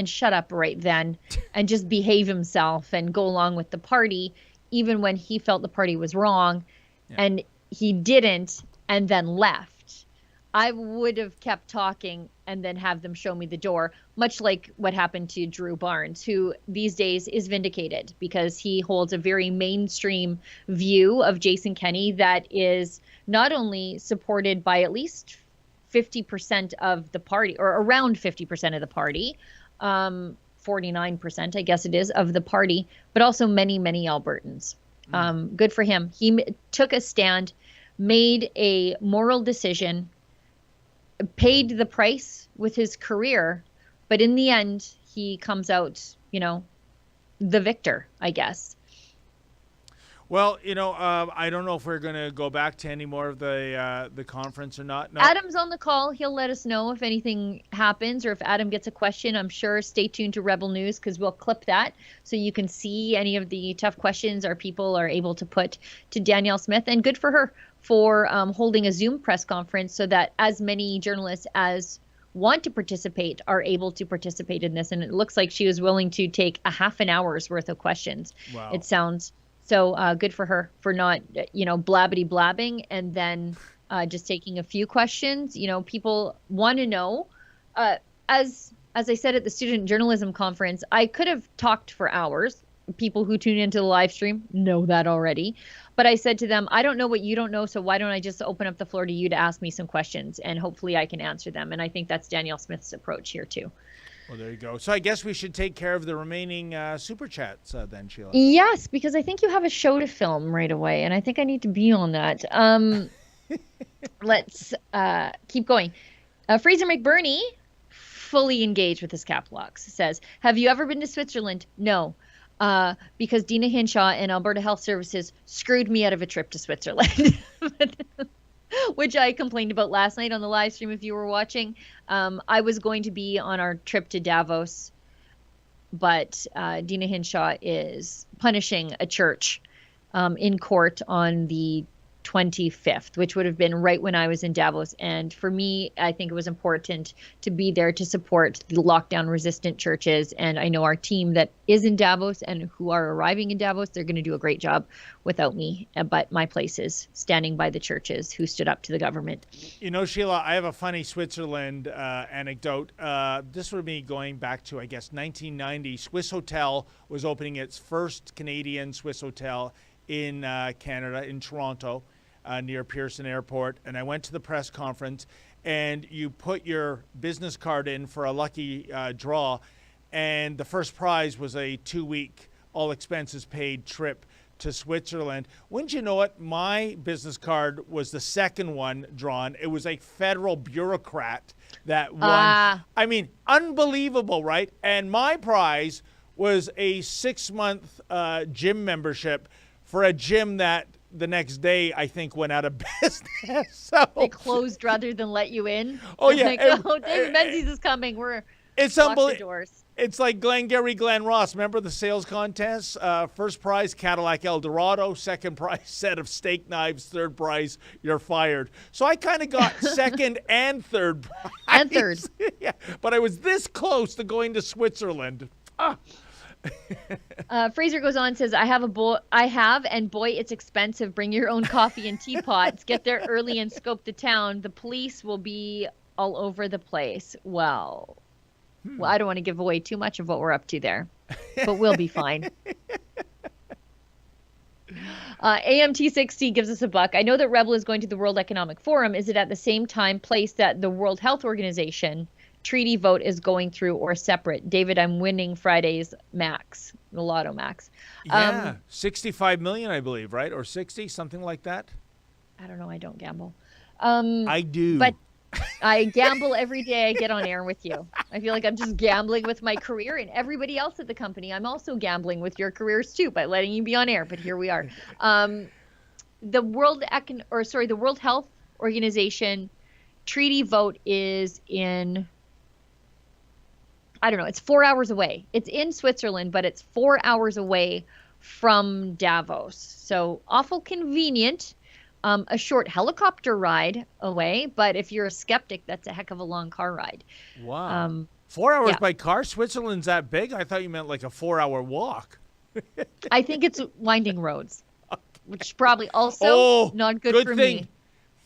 right then and just behave himself and go along with the party, even when he felt the party was wrong. Yeah. And he didn't and then left, I would have kept talking and then have them show me the door, much like what happened to Drew Barnes, who these days is vindicated because he holds a very mainstream view of Jason Kenney that is not only supported by at least 50% of the party, or around 50% of the party, 49%, I guess it is, of the party, but also many, many Albertans. Good for him. He took a stand, made a moral decision, paid the price with his career, but in the end, he comes out, the victor, I guess. Well, I don't know if we're going to go back to any more of the conference or not. No. Adam's on the call. He'll let us know if anything happens or if Adam gets a question. I'm sure. Stay tuned to Rebel News because we'll clip that so you can see any of the tough questions our people are able to put to Danielle Smith. And good for her for holding a Zoom press conference so that as many journalists as want to participate are able to participate in this. And it looks like she was willing to take a half an hour's worth of questions. Wow. It sounds. So good for her for not, blabbity blabbing and then just taking a few questions. People want to know. As I said at the student journalism conference, I could have talked for hours. People who tune into the live stream know that already. But I said to them, I don't know what you don't know, so why don't I just open up the floor to you to ask me some questions, and hopefully I can answer them. And I think that's Danielle Smith's approach here, too. Well, there you go. So I guess we should take care of the remaining super chats then, Sheila. Yes, because I think you have a show to film right away, and I think I need to be on that. Let's keep going. Fraser McBurney, fully engaged with his cap locks, says, have you ever been to Switzerland? No, because Dina Hinshaw and Alberta Health Services screwed me out of a trip to Switzerland. Which I complained about last night on the live stream if you were watching. I was going to be on our trip to Davos, but Dina Hinshaw is punishing a church in court on the 25th, which would have been right when I was in Davos. And for me, I think it was important to be there to support the lockdown resistant churches. And I know our team that is in Davos and who are arriving in Davos, they're going to do a great job without me. But my place is standing by the churches who stood up to the government. Sheila, I have a funny Switzerland anecdote. This would be going back to, I guess, 1990. Swiss Hotel was opening its first Canadian Swiss hotel in Canada, in Toronto, near Pearson Airport. And I went to the press conference, and you put your business card in for a lucky draw. And the first prize was a 2-week, all expenses paid trip to Switzerland. Wouldn't you know it, my business card was the second one drawn. It was a federal bureaucrat that won. I mean, unbelievable, right? And my prize was a 6-month gym membership for a gym that the next day, I think, went out of business. So they closed rather than let you in. Oh, yeah. Like, David Menzies is coming. It's unbelievable. It's like Glengarry Glen Ross. Remember the sales contest? First prize, Cadillac Eldorado. Second prize, set of steak knives. Third prize, you're fired. So I kind of got second and third prize. And third. Yeah, but I was this close to going to Switzerland. Fraser goes on and says, I have, and boy, it's expensive. Bring your own coffee and teapots. Get there early and scope the town. The police will be all over the place. Well, I don't want to give away too much of what we're up to there, but we'll be fine. AMT60 gives us $1. I know that Rebel is going to the World Economic Forum. Is it at the same place that the World Health Organization treaty vote is going through, or separate? David, I'm winning Friday's max, the Lotto max. Yeah, 65 million, I believe, right? Or 60, something like that. I don't know. I don't gamble. I do. But I gamble every day I get on air with you. I feel like I'm just gambling with my career and everybody else at the company. I'm also gambling with your careers too by letting you be on air. But here we are. The World Health Organization treaty vote is in, I don't know, it's 4 hours away. It's in Switzerland, but it's 4 hours away from Davos. So awful convenient. A short helicopter ride away, but if you're a skeptic, that's a heck of a long car ride. Wow. 4 hours by car? Switzerland's that big? I thought you meant like a 4-hour walk. I think it's winding roads. which is probably also not good for thing. me.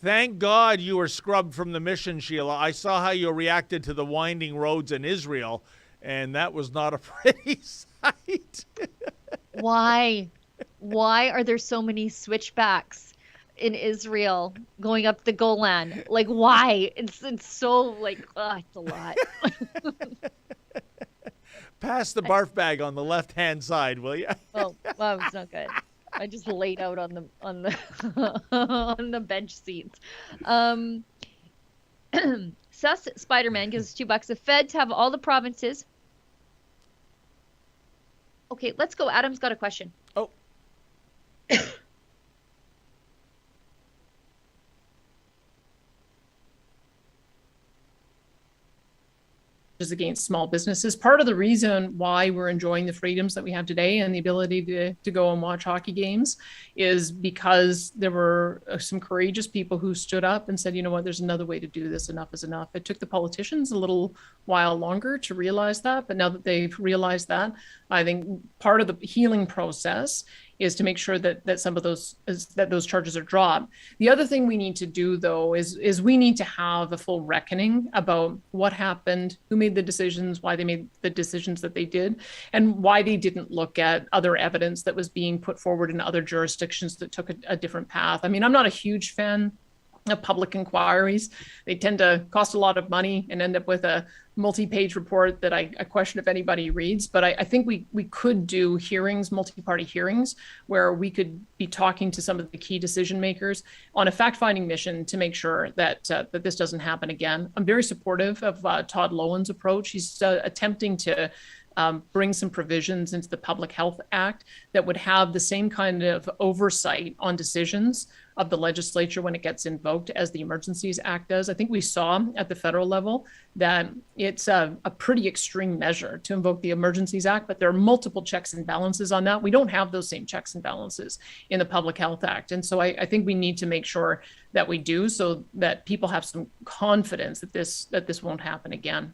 Thank God you were scrubbed from the mission, Sheila. I saw how you reacted to the winding roads in Israel, and that was not a pretty sight. Why? Why are there so many switchbacks in Israel going up the Golan? Like, why? It's so like, it's a lot. Pass the barf bag on the left-hand side, will you? Oh, wow, it's not good. I just laid out on the on the bench seats. Sus Spider-Man gives us $2. The feds have all the provinces. Okay, let's go. Adam's got a question. Oh. Against small businesses. Part of the reason why we're enjoying the freedoms that we have today and the ability to go and watch hockey games is because there were some courageous people who stood up and said, you know what, there's another way to do this. Enough is enough. It took the politicians a little while longer to realize that, but now that they've realized that, I think part of the healing process is to make sure that some of those charges are dropped. The other thing we need to do, though, is we need to have a full reckoning about what happened, who made the decisions, why they made the decisions that they did, and why they didn't look at other evidence that was being put forward in other jurisdictions that took a different path. I mean, I'm not a huge fan of public inquiries. They tend to cost a lot of money and end up with a multi-page report that I question if anybody reads. But I think we could do hearings, multi-party hearings, where we could be talking to some of the key decision makers on a fact-finding mission to make sure that that this doesn't happen again. I'm very supportive of Todd Lowen's approach. He's attempting to bring some provisions into the Public Health Act that would have the same kind of oversight on decisions of the legislature when it gets invoked as the Emergencies Act does. I think we saw at the federal level that it's a pretty extreme measure to invoke the Emergencies Act, but there are multiple checks and balances on that. We don't have those same checks and balances in the Public Health Act. And so I think we need to make sure that we do, so that people have some confidence that this won't happen again.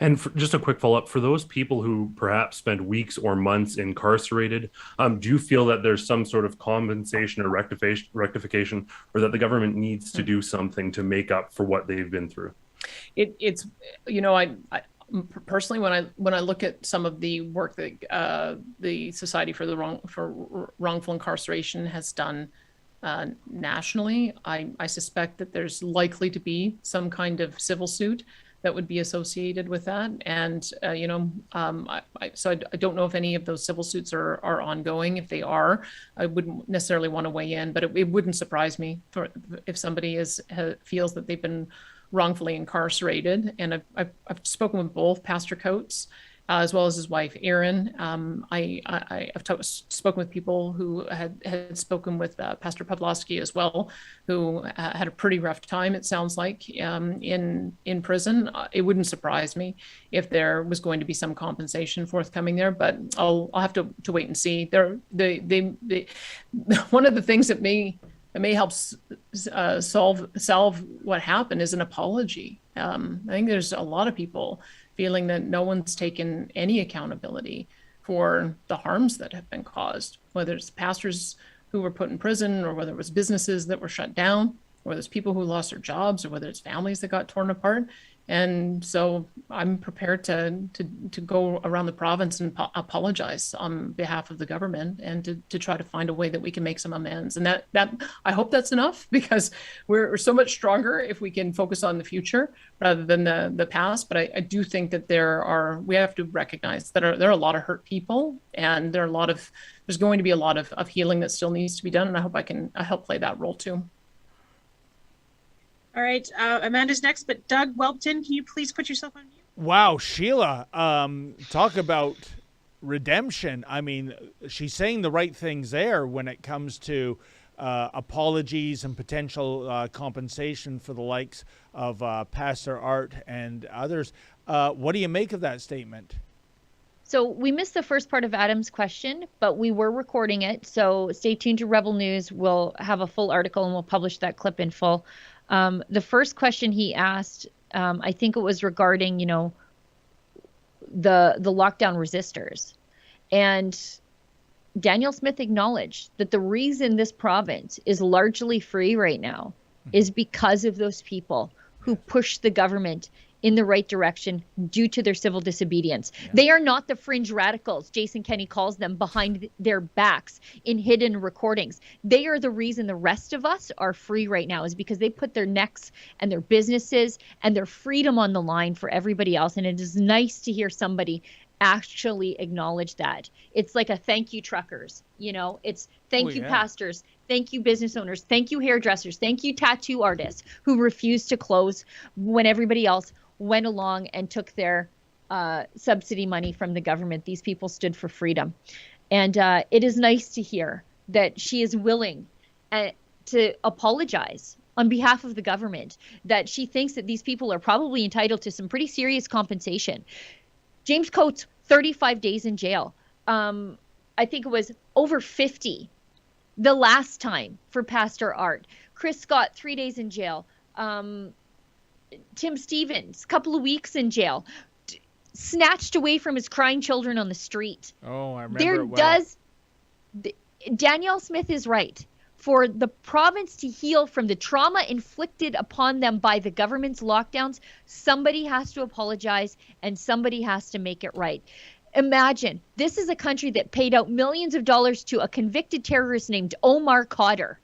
And just a quick follow-up, for those people who perhaps spend weeks or months incarcerated, do you feel that there's some sort of compensation or rectification, or that the government needs to do something to make up for what they've been through? It's, you know, I personally, when I look at some of the work that the Society for Wrongful Incarceration has done nationally, I suspect that there's likely to be some kind of civil suit that would be associated with that. And, so I don't know if any of those civil suits are ongoing. If they are, I wouldn't necessarily want to weigh in, but it wouldn't surprise me if somebody feels that they've been wrongfully incarcerated. And I've spoken with both Pastor Coates as well as his wife, Erin. I've spoken with people who had spoken with Pastor Pavlovsky as well, who had a pretty rough time, it sounds like, in prison. It wouldn't surprise me if there was going to be some compensation forthcoming there, but I'll have to wait and see. One of the things that may help solve what happened is an apology. I think there's a lot of people feeling that no one's taken any accountability for the harms that have been caused, whether it's pastors who were put in prison, or whether it was businesses that were shut down, or whether it's people who lost their jobs, or whether it's families that got torn apart. And so I'm prepared to go around the province and apologize on behalf of the government, and to try to find a way that we can make some amends. And that I hope that's enough, because we're so much stronger if we can focus on the future rather than the past. But I do think that we have to recognize that there are a lot of hurt people, and there's going to be a lot of healing that still needs to be done. And I hope I can help play that role too. All right, Amanda's next, but Doug Welpton, can you please put yourself on mute? Wow, Sheila, talk about redemption. I mean, she's saying the right things there when it comes to apologies and potential compensation for the likes of Pastor Art and others. What do you make of that statement? So we missed the first part of Adam's question, but we were recording it. So stay tuned to Rebel News. We'll have a full article, and we'll publish that clip in full. The first question he asked, I think it was regarding, the lockdown resistors. And Danielle Smith acknowledged that the reason this province is largely free right now is because of those people who push the government in the right direction due to their civil disobedience. Yeah. They are not the fringe radicals, Jason Kenney calls them, behind their backs in hidden recordings. They are the reason the rest of us are free right now, is because they put their necks and their businesses and their freedom on the line for everybody else. And it is nice to hear somebody actually acknowledge that. It's like a thank you, truckers. You know, it's thank you, pastors. Thank you, business owners. Thank you, hairdressers. Thank you, tattoo artists who refused to close when everybody else went along and took their subsidy money from the government. These people stood for freedom. And it is nice to hear that she is willing to apologize on behalf of the government, that she thinks that these people are probably entitled to some pretty serious compensation. James Coates, 35 days in jail. I think it was over 50 the last time for Pastor Art. Chris Scott, 3 days in jail. Tim Stevens, a couple of weeks in jail, snatched away from his crying children on the street. Oh, I remember Danielle Smith is right. For the province to heal from the trauma inflicted upon them by the government's lockdowns, somebody has to apologize and somebody has to make it right. Imagine, this is a country that paid out millions of dollars to a convicted terrorist named Omar Khadr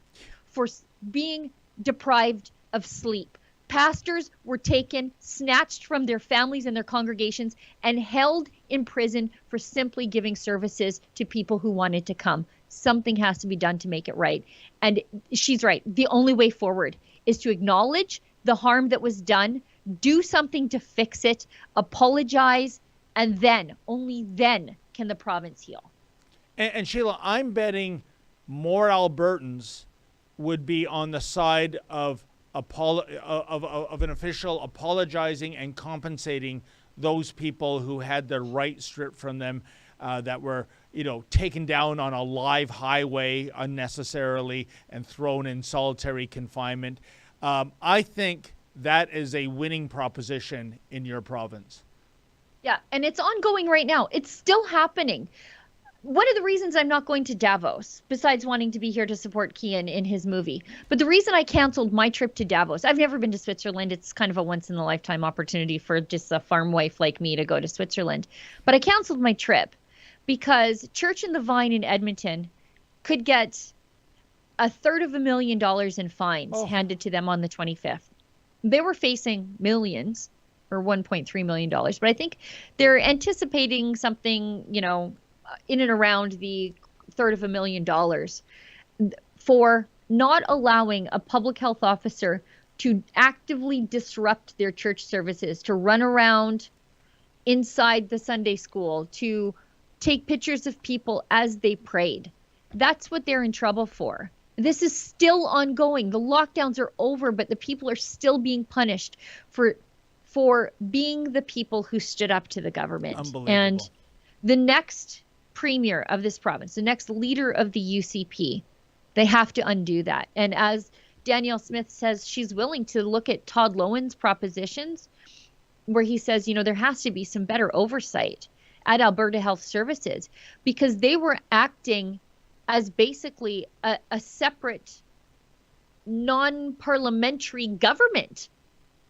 for being deprived of sleep. Pastors were taken, snatched from their families and their congregations, and held in prison for simply giving services to people who wanted to come. Something has to be done to make it right. And she's right. The only way forward is to acknowledge the harm that was done, do something to fix it, apologize, and then, only then, can the province heal. And Sheila, I'm betting more Albertans would be on the side of an official apologizing and compensating those people who had their rights stripped from them, that were, taken down on a live highway unnecessarily and thrown in solitary confinement. I think that is a winning proposition in your province. Yeah, and it's ongoing right now. It's still happening. One of the reasons I'm not going to Davos, besides wanting to be here to support Kian in his movie, but the reason I canceled my trip to Davos, I've never been to Switzerland. It's kind of a once-in-a-lifetime opportunity for just a farm wife like me to go to Switzerland. But I canceled my trip because Church and the Vine in Edmonton could get $350,000 in fines handed to them on the 25th. They were facing millions, or $1.3 million, but I think they're anticipating something, in and around the $350,000 for not allowing a public health officer to actively disrupt their church services, to run around inside the Sunday school, to take pictures of people as they prayed. That's what they're in trouble for. This is still ongoing. The lockdowns are over, but the people are still being punished for being the people who stood up to the government. Unbelievable. And the next premier of this province, the next leader of the UCP, they have to undo that. And as Danielle Smith says, she's willing to look at Todd Lowen's propositions where he says, there has to be some better oversight at Alberta Health Services, because they were acting as basically a separate non-parliamentary government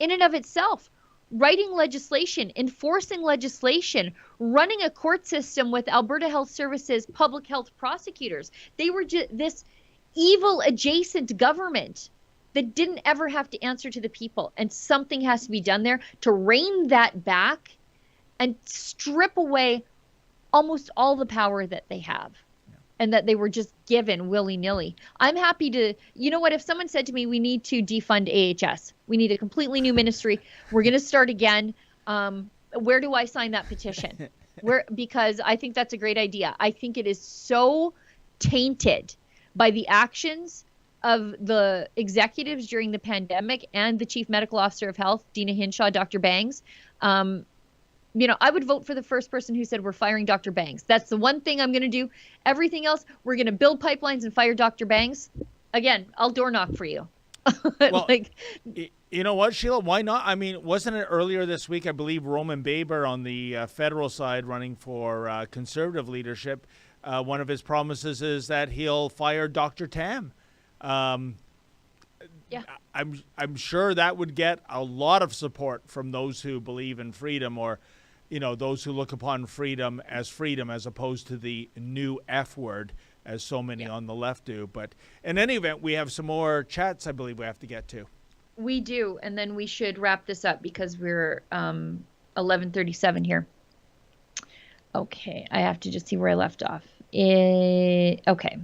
in and of itself. Writing legislation, enforcing legislation, running a court system with Alberta Health Services public health prosecutors. They were this evil adjacent government that didn't ever have to answer to the people. And something has to be done there to rein that back and strip away almost all the power that they have. And that they were just given willy-nilly. I'm happy to, if someone said to me, we need to defund AHS, we need a completely new ministry, we're going to start again, where do I sign that petition? Because I think that's a great idea. I think it is so tainted by the actions of the executives during the pandemic and the chief medical officer of health, Dina Hinshaw, Dr. Bangs. I would vote for the first person who said we're firing Dr. Bangs. That's the one thing I'm going to do. Everything else, we're going to build pipelines and fire Dr. Bangs. Again, I'll door knock for you. Well, you know what, Sheila? Why not? I mean, wasn't it earlier this week, I believe, Roman Baber on the federal side running for conservative leadership One of his promises is that he'll fire Dr. Tam. Yeah. I'm sure that would get a lot of support from those who believe in freedom, or, those who look upon freedom as opposed to the new F word, as so many on the left do. But in any event, we have some more chats I believe we have to get to. We do, and then we should wrap this up because we're 11:37 here. Okay, I have to just see where I left off. Okay.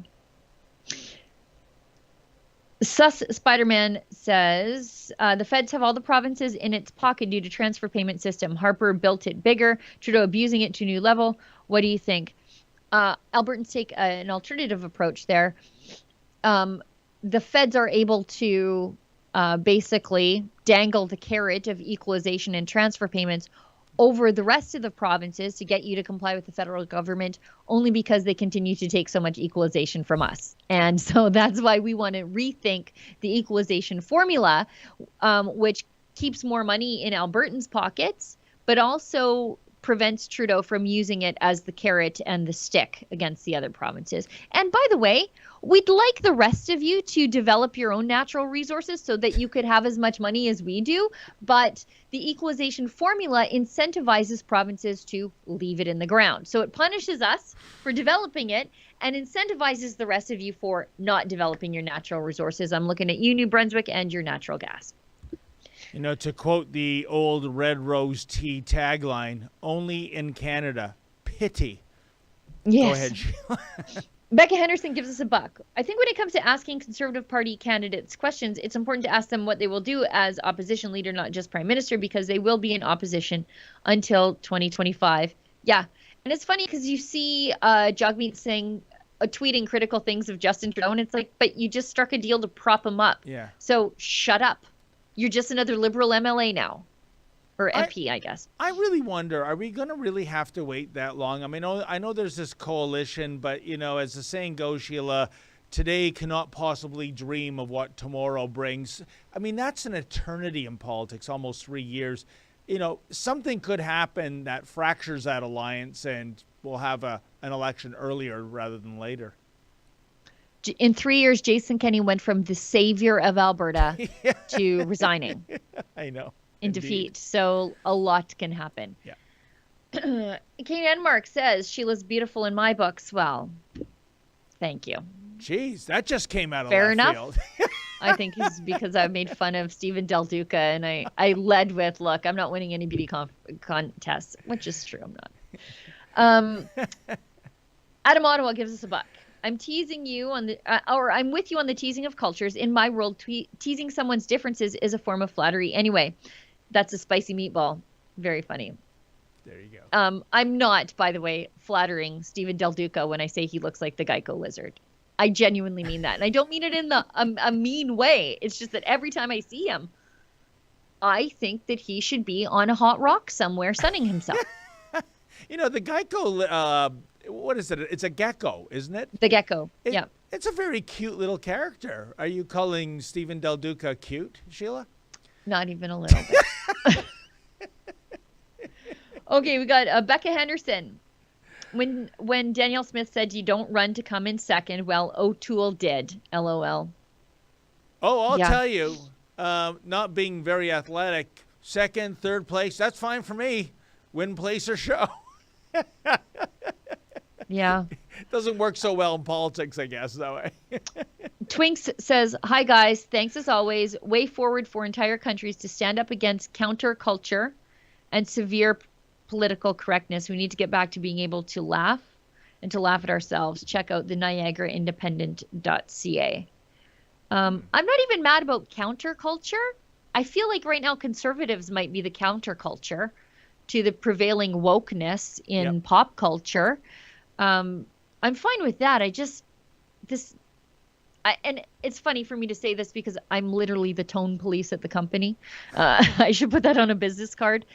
Sus Spider-Man says, the feds have all the provinces in its pocket due to transfer payment system. Harper built it bigger, Trudeau abusing it to a new level. What do you think? Albertans take an alternative approach there. The feds are able to basically dangle the carrot of equalization and transfer payments over the rest of the provinces to get you to comply with the federal government, only because they continue to take so much equalization from us. And so that's why we want to rethink the equalization formula, which keeps more money in Albertans' pockets, but also prevents Trudeau from using it as the carrot and the stick against the other provinces. And by the way, we'd like the rest of you to develop your own natural resources so that you could have as much money as we do. But the equalization formula incentivizes provinces to leave it in the ground. So it punishes us for developing it and incentivizes the rest of you for not developing your natural resources. I'm looking at you, New Brunswick, and your natural gas. To quote the old Red Rose Tea tagline, only in Canada, pity. Yes. Go ahead, Sheila. Becca Henderson gives us a buck. I think when it comes to asking Conservative Party candidates questions, it's important to ask them what they will do as opposition leader, not just prime minister, because they will be in opposition until 2025. Yeah. And it's funny because you see Jagmeet Singh tweeting critical things of Justin Trudeau, and it's like, but you just struck a deal to prop him up. Yeah. So shut up. You're just another Liberal MLA now. Or MP, I guess. I really wonder, are we going to really have to wait that long? I mean, I know there's this coalition, but, as the saying goes, Sheila, today cannot possibly dream of what tomorrow brings. I mean, that's an eternity in politics, almost 3 years. Something could happen that fractures that alliance, and we'll have an election earlier rather than later. In 3 years, Jason Kenney went from the savior of Alberta to resigning. I know. In defeat. So a lot can happen. Yeah. Kate Enmark says, Sheila's beautiful in my books. Well, thank you. Jeez, that just came out of Fair left enough. field. I think it's because I made fun of Stephen Del Duca, and I led with, look, I'm not winning any beauty contests, which is true, I'm not. Adam Ottawa gives us a buck. I'm teasing you on the, or I'm with you on the teasing of cultures. In my world, teasing someone's differences is a form of flattery. Anyway, that's a spicy meatball. Very funny. There you go. I'm not, by the way, flattering Stephen Del Duca when I say he looks like the Geico lizard. I genuinely mean that. And I don't mean it in a mean way. It's just that every time I see him, I think that he should be on a hot rock somewhere sunning himself. The Geico, what is it? It's a gecko, isn't it? The gecko, yeah. It's a very cute little character. Are you calling Stephen Del Duca cute, Sheila? Not even a little bit. Okay, we got Becca Henderson. When Danielle Smith said you don't run to come in second, well, O'Toole did. LOL. Oh, I'll tell you, not being very athletic, second, third place, that's fine for me. Win, place, or show. Yeah. Doesn't work so well in politics, I guess, that way. Twinks says, hi, guys. Thanks as always. Way forward for entire countries to stand up against counterculture and severe political correctness. We need to get back to being able to laugh and to laugh at ourselves. Check out the NiagaraIndependent.ca. I'm not even mad about counterculture. I feel like right now conservatives might be the counterculture to the prevailing wokeness in pop culture. I'm fine with that. And it's funny for me to say this because I'm literally the tone police at the company. I should put that on a business card.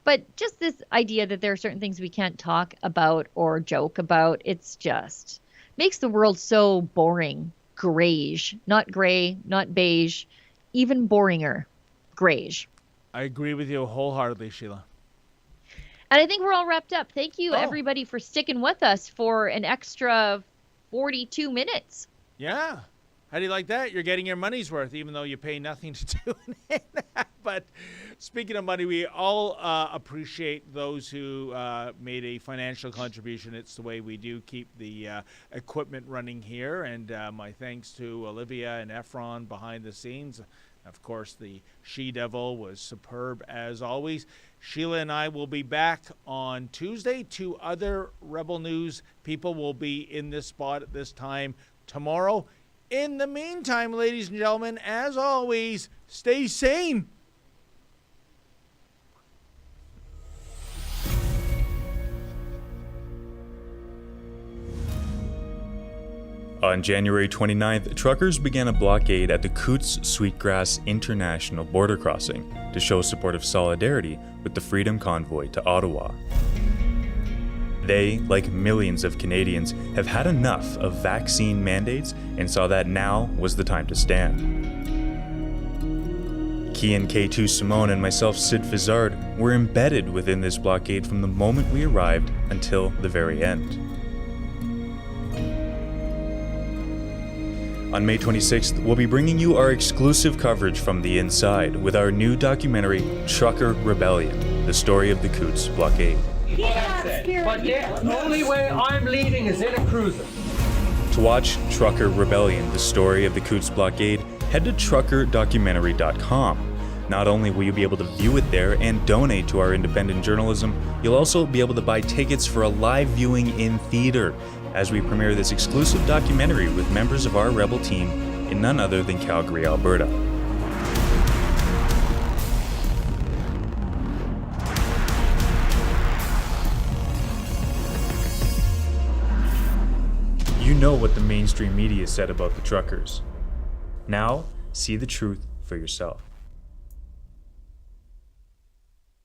But just this idea that there are certain things we can't talk about or joke about, it's just makes the world so boring. Grayish, not gray, not beige, even boringer. Grayish. I agree with you wholeheartedly, Sheila. And I think we're all wrapped up. Thank you, Oh. everybody, for sticking with us for an extra 42 minutes. Yeah. How do you like that? You're getting your money's worth, even though you pay nothing to tune in. But speaking of money, we all appreciate those who made a financial contribution. It's the way we do keep the equipment running here. And my thanks to Olivia and Efron behind the scenes. Of course, the She-Devil was superb as always. Sheila and I will be back on Tuesday. 2 other Rebel News people will be in this spot at this time tomorrow. In the meantime, ladies and gentlemen, as always, stay sane. On January 29th, truckers began a blockade at the Coutts Sweetgrass International border crossing to show support of solidarity with the Freedom Convoy to Ottawa. They, like millions of Canadians, have had enough of vaccine mandates and saw that now was the time to stand. Kian K2 Simone and myself, Sid Fizzard, were embedded within this blockade from the moment we arrived until the very end. On May 26th, we'll be bringing you our exclusive coverage from the inside with our new documentary, Trucker Rebellion, the story of the Coutts blockade. But the only way I'm leaving is in a cruiser. To watch Trucker Rebellion, the story of the Coutts blockade, head to truckerdocumentary.com. Not only will you be able to view it there and donate to our independent journalism, you'll also be able to buy tickets for a live viewing in theater as we premiere this exclusive documentary with members of our Rebel team in none other than Calgary, Alberta. You know what the mainstream media said about the truckers. Now, see the truth for yourself.